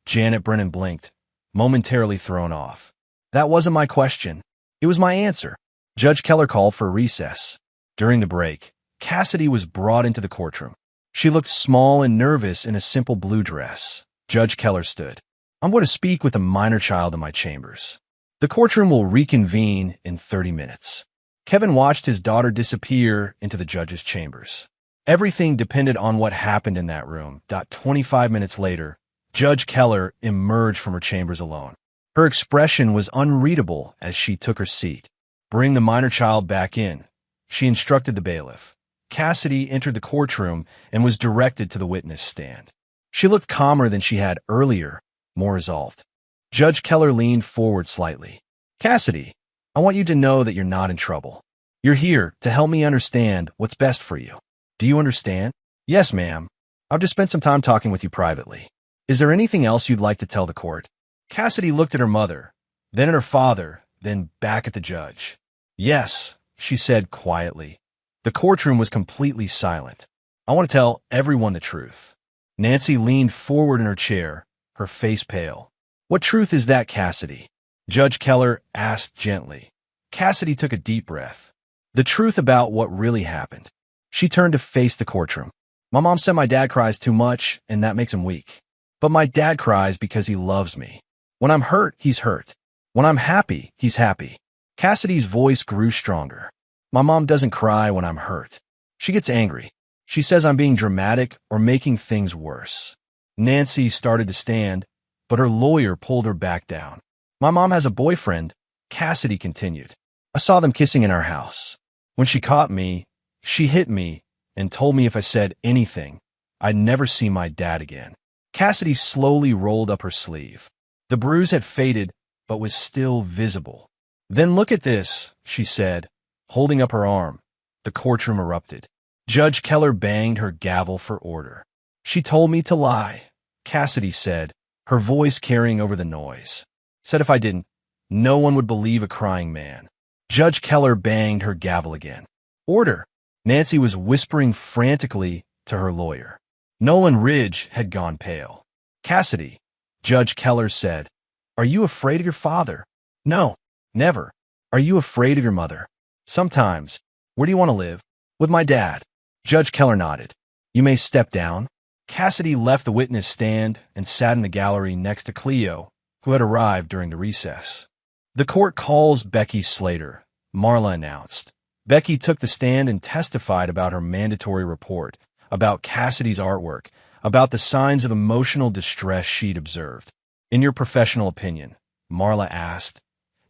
S1: Janet Brennan blinked, momentarily thrown off. That wasn't my question. It was my answer. Judge Keller called for a recess. During the break, Cassidy was brought into the courtroom. She looked small and nervous in a simple blue dress. Judge Keller stood. I'm going to speak with a minor child in my chambers. The courtroom will reconvene in 30 minutes. Kevin watched his daughter disappear into the judge's chambers. Everything depended on what happened in that room. 25 minutes later, Judge Keller emerged from her chambers alone. Her expression was unreadable as she took her seat. Bring the minor child back in, she instructed the bailiff. Cassidy entered the courtroom and was directed to the witness stand. She looked calmer than she had earlier, more resolved. Judge Keller leaned forward slightly. Cassidy, I want you to know that you're not in trouble. You're here to help me understand what's best for you. Do you understand? Yes, ma'am. I've just spent some time talking with you privately. Is there anything else you'd like to tell the court? Cassidy looked at her mother, then at her father, then back at the judge. Yes, she said quietly. The courtroom was completely silent. I want to tell everyone the truth. Nancy leaned forward in her chair, her face pale. What truth is that, Cassidy? Judge Keller asked gently. Cassidy took a deep breath. The truth about what really happened. She turned to face the courtroom. My mom said my dad cries too much, and that makes him weak. But my dad cries because he loves me. When I'm hurt, he's hurt. When I'm happy, he's happy. Cassidy's voice grew stronger. My mom doesn't cry when I'm hurt. She gets angry. She says I'm being dramatic or making things worse. Nancy started to stand, but her lawyer pulled her back down. My mom has a boyfriend, Cassidy continued. I saw them kissing in our house. When she caught me, she hit me and told me if I said anything, I'd never see my dad again. Cassidy slowly rolled up her sleeve. The bruise had faded, but was still visible. Then look at this, she said, holding up her arm. The courtroom erupted. Judge Keller banged her gavel for order. She told me to lie, Cassidy said, her voice carrying over the noise. Said if I didn't, no one would believe a crying man. Judge Keller banged her gavel again. Order. Nancy was whispering frantically to her lawyer. Nolan Ridge had gone pale. Cassidy, Judge Keller said, are you afraid of your father? No, never. Are you afraid of your mother? Sometimes. Where do you want to live? With my dad. Judge Keller nodded. You may step down. Cassidy left the witness stand and sat in the gallery next to Cleo, who had arrived during the recess. The court calls Becky Slater, Marla announced. Becky took the stand and testified about her mandatory report, about Cassidy's artwork, about the signs of emotional distress she'd observed. In your professional opinion, Marla asked,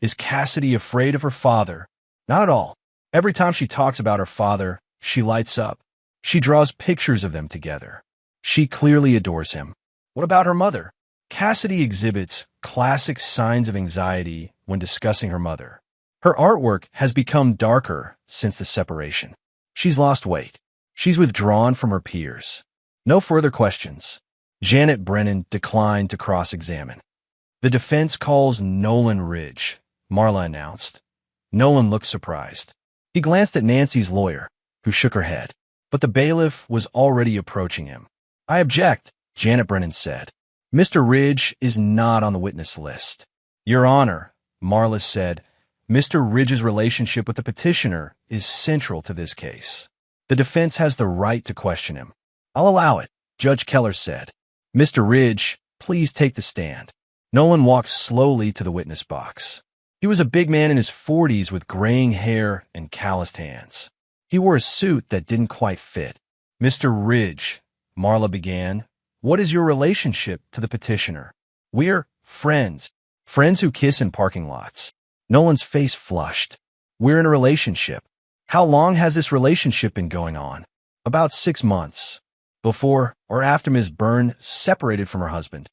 S1: is Cassidy afraid of her father? Not at all. Every time she talks about her father, she lights up. She draws pictures of them together. She clearly adores him. What about her mother? Cassidy exhibits classic signs of anxiety when discussing her mother. Her artwork has become darker since the separation. She's lost weight. She's withdrawn from her peers. No further questions. Janet Brennan declined to cross-examine. The defense calls Nolan Ridge, Marla announced. Nolan looked surprised. He glanced at Nancy's lawyer, who shook her head. But the bailiff was already approaching him. I object, Janet Brennan said. Mr. Ridge is not on the witness list. Your Honor, Marla said, Mr. Ridge's relationship with the petitioner is central to this case. The defense has the right to question him. I'll allow it, Judge Keller said. Mr. Ridge, please take the stand. Nolan walked slowly to the witness box. He was a big man in his 40s with graying hair and calloused hands. He wore a suit that didn't quite fit. "Mr. Ridge," Marla began, "what is your relationship to the petitioner?" "We're friends. Friends who kiss in parking lots." Nolan's face flushed. "We're in a relationship." "How long has this relationship been going on?" "About 6 months. Before or after Ms. Byrne separated from her husband?"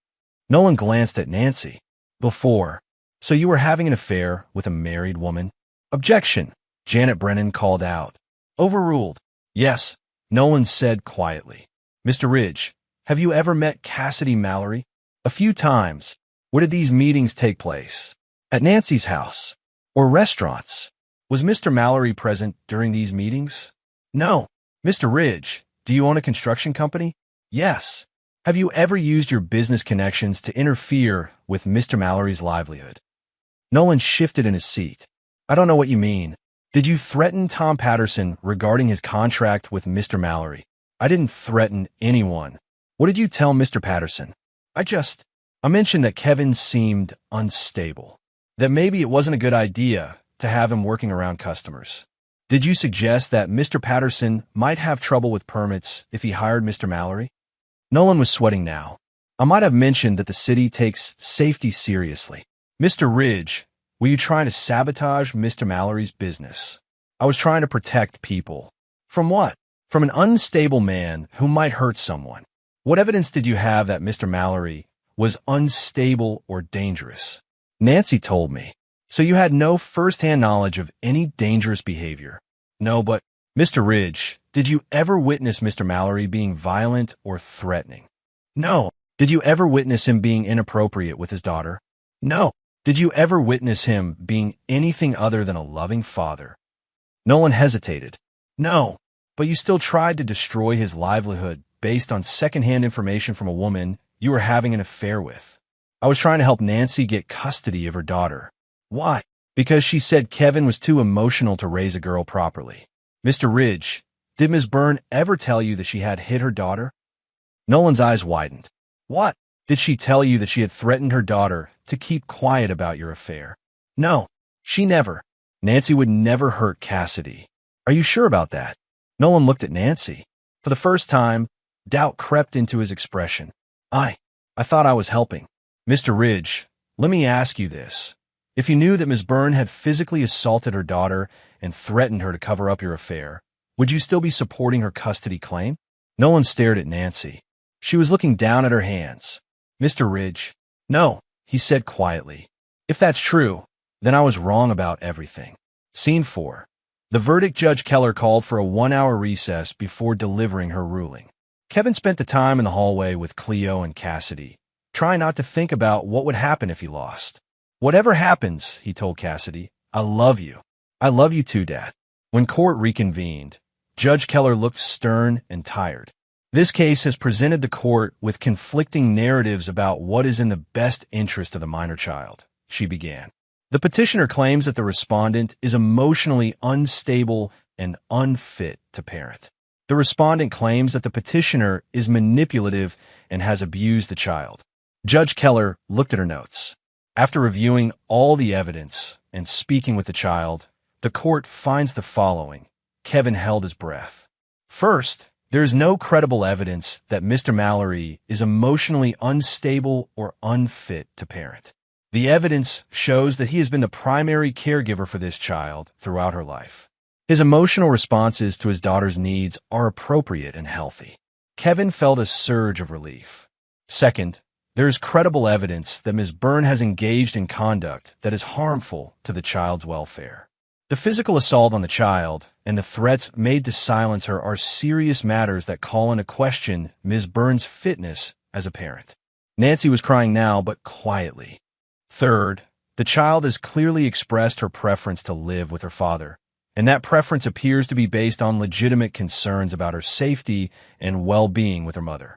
S1: Nolan glanced at Nancy. "Before. So you were having an affair with a married woman?" "Objection," Janet Brennan called out. "Overruled." "Yes," Nolan said quietly. "Mr. Ridge, have you ever met Cassidy Mallory?" "A few times." "Where did these meetings take place?" "At Nancy's house." "Or restaurants?" "Was Mr. Mallory present during these meetings?" "No." "Mr. Ridge, do you own a construction company?" "Yes." "Have you ever used your business connections to interfere with Mr. Mallory's livelihood?" Nolan shifted in his seat. "I don't know what you mean. Did you threaten Tom Patterson regarding his contract with Mr. Mallory?" "I didn't threaten anyone." "What did you tell Mr. Patterson?" I mentioned that Kevin seemed unstable, that maybe it wasn't a good idea to have him working around customers." "Did you suggest that Mr. Patterson might have trouble with permits if he hired Mr. Mallory?" Nolan was sweating now. "I might have mentioned that the city takes safety seriously." "Mr. Ridge, were you trying to sabotage Mr. Mallory's business?" "I was trying to protect people." "From what?" "From an unstable man who might hurt someone." "What evidence did you have that Mr. Mallory was unstable or dangerous?" "Nancy told me." "So you had no first-hand knowledge of any dangerous behavior?" "No, but—" "Mr. Ridge, did you ever witness Mr. Mallory being violent or threatening?" "No." "Did you ever witness him being inappropriate with his daughter?" "No." "Did you ever witness him being anything other than a loving father?" Nolan hesitated. "No." "But you still tried to destroy his livelihood based on secondhand information from a woman you were having an affair with." "I was trying to help Nancy get custody of her daughter." "Why?" "Because she said Kevin was too emotional to raise a girl properly." "Mr. Ridge, did Ms. Byrne ever tell you that she had hit her daughter?" Nolan's eyes widened. "What? Did she tell you that she had threatened her daughter to keep quiet about your affair?" "No, she never." "Nancy would never hurt Cassidy." "Are you sure about that?" Nolan looked at Nancy. For the first time, doubt crept into his expression. I thought I was helping." "Mr. Ridge, let me ask you this. If you knew that Ms. Byrne had physically assaulted her daughter and threatened her to cover up your affair, would you still be supporting her custody claim?" Nolan stared at Nancy. She was looking down at her hands. "Mr. Ridge, no," he said quietly. "If that's true, then I was wrong about everything." Scene 4. The verdict. Judge Keller called for a 1-hour recess before delivering her ruling. Kevin spent the time in the hallway with Cleo and Cassidy, trying not to think about what would happen if he lost. "Whatever happens," he told Cassidy, "I love you." "I love you too, Dad." When court reconvened, Judge Keller looked stern and tired. "This case has presented the court with conflicting narratives about what is in the best interest of the minor child," she began. "The petitioner claims that the respondent is emotionally unstable and unfit to parent. The respondent claims that the petitioner is manipulative and has abused the child." Judge Keller looked at her notes. After reviewing all the evidence and speaking with the child, the court finds the following. Kevin held his breath. First, there is no credible evidence that Mr. Mallory is emotionally unstable or unfit to parent. The evidence shows that he has been the primary caregiver for this child throughout her life. His emotional responses to his daughter's needs are appropriate and healthy. Kevin felt a surge of relief. Second, there is credible evidence that Ms. Byrne has engaged in conduct that is harmful to the child's welfare. The physical assault on the child and the threats made to silence her are serious matters that call into question Ms. Byrne's fitness as a parent. Nancy was crying now, but quietly. Third, the child has clearly expressed her preference to live with her father, and that preference appears to be based on legitimate concerns about her safety and well-being with her mother.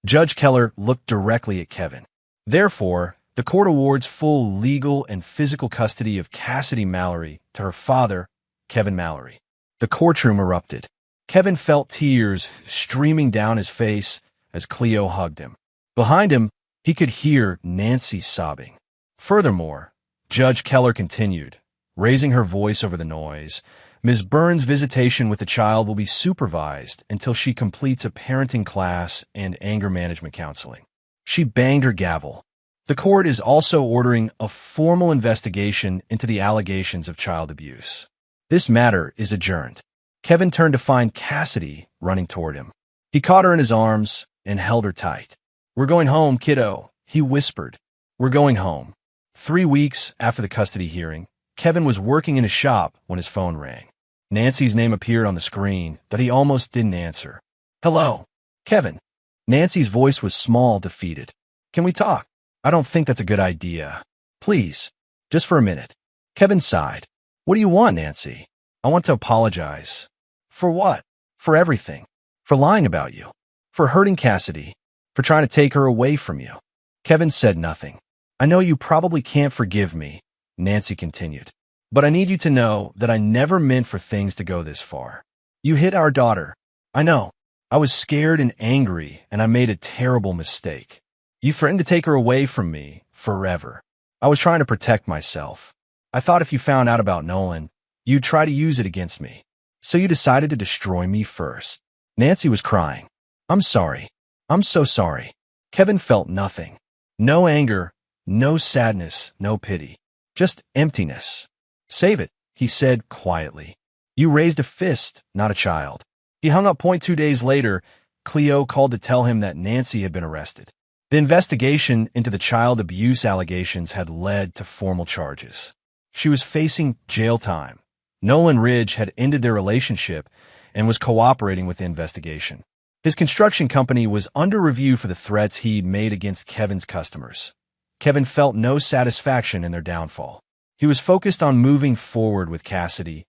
S1: Judge Keller looked directly at Kevin. Therefore, the court awards full legal and physical custody of Cassidy Mallory to her father, Kevin Mallory. The courtroom erupted. Kevin felt tears streaming down his face as Cleo hugged him. Behind him, he could hear Nancy sobbing. Furthermore, Judge Keller continued, raising her voice over the noise. Ms. Burns' visitation with the child will be supervised until she completes a parenting class and anger management counseling. She banged her gavel. The court is also ordering a formal investigation into the allegations of child abuse. This matter is adjourned. Kevin turned to find Cassidy running toward him. He caught her in his arms and held her tight. "We're going home, kiddo," he whispered. "We're going home." 3 weeks after the custody hearing, Kevin was working in his shop when his phone rang. Nancy's name appeared on the screen, but he almost didn't answer. "Hello, Kevin." Nancy's voice was small, defeated. "Can we talk?" "I don't think that's a good idea. Please, just for a minute." Kevin sighed. "What do you want, Nancy?" "I want to apologize." "For what?" "For everything. For lying about you. For hurting Cassidy. For trying to take her away from you." Kevin said nothing. "I know you probably can't forgive me," Nancy continued. "But I need you to know that I never meant for things to go this far. You hit our daughter. I know. I was scared and angry, and I made a terrible mistake. You threatened to take her away from me forever. I was trying to protect myself. I thought if you found out about Nolan, you'd try to use it against me. So you decided to destroy me first." Nancy was crying. "I'm sorry. I'm so sorry." Kevin felt nothing. No anger, no sadness, no pity. Just emptiness. "Save it," he said quietly. "You raised a fist, not a child." He hung up. 2 days later, Cleo called to tell him that Nancy had been arrested. The investigation into the child abuse allegations had led to formal charges. She was facing jail time. Nolan Ridge had ended their relationship and was cooperating with the investigation. His construction company was under review for the threats he made against Kevin's customers. Kevin felt no satisfaction in their downfall. He was focused on moving forward with Cassidy.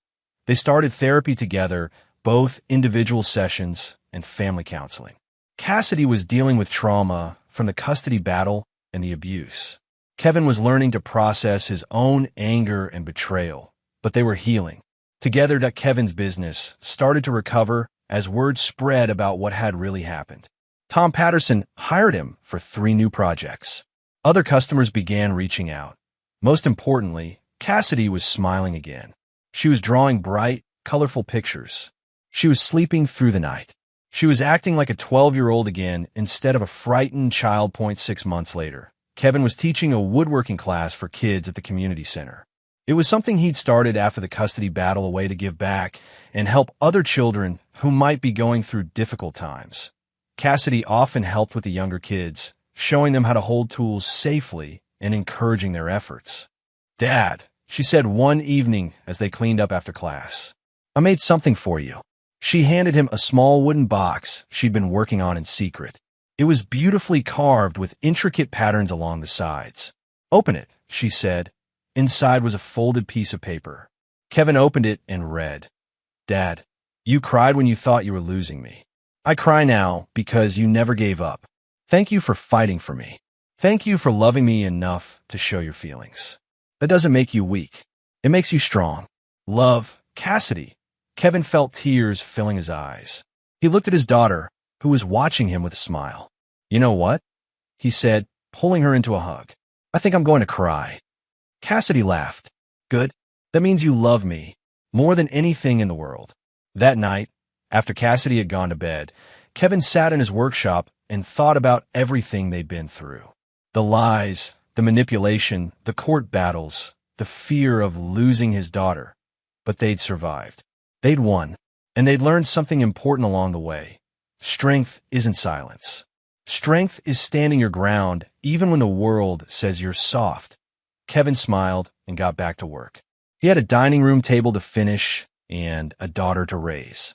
S1: They started therapy together, both individual sessions and family counseling. Cassidy was dealing with trauma from the custody battle and the abuse. Kevin was learning to process his own anger and betrayal, but they were healing. Together, Kevin's business started to recover as word spread about what had really happened. Tom Patterson hired him for 3 new projects. Other customers began reaching out. Most importantly, Cassidy was smiling again. She was drawing bright, colorful pictures. She was sleeping through the night. She was acting like a 12-year-old again instead of a frightened child. 6 months later, Kevin was teaching a woodworking class for kids at the community center. It was something he'd started after the custody battle, a way to give back and help other children who might be going through difficult times. Cassidy often helped with the younger kids, showing them how to hold tools safely and encouraging their efforts. "Dad," she said one evening as they cleaned up after class, "I made something for you." She handed him a small wooden box she'd been working on in secret. It was beautifully carved with intricate patterns along the sides. "Open it," she said. Inside was a folded piece of paper. Kevin opened it and read, "Dad, you cried when you thought you were losing me. I cry now because you never gave up. Thank you for fighting for me. Thank you for loving me enough to show your feelings. That doesn't make you weak. It makes you strong. Love, Cassidy." Kevin felt tears filling his eyes. He looked at his daughter, who was watching him with a smile. "You know what?" he said, pulling her into a hug. "I think I'm going to cry." Cassidy laughed. "Good. That means you love me more than anything in the world." That night, after Cassidy had gone to bed, Kevin sat in his workshop and thought about everything they'd been through. The lies, the manipulation, the court battles, the fear of losing his daughter. But they'd survived. They'd won, and they'd learned something important along the way. Strength isn't silence. Strength is standing your ground even when the world says you're soft. Kevin smiled and got back to work. He had a dining room table to finish and a daughter to raise.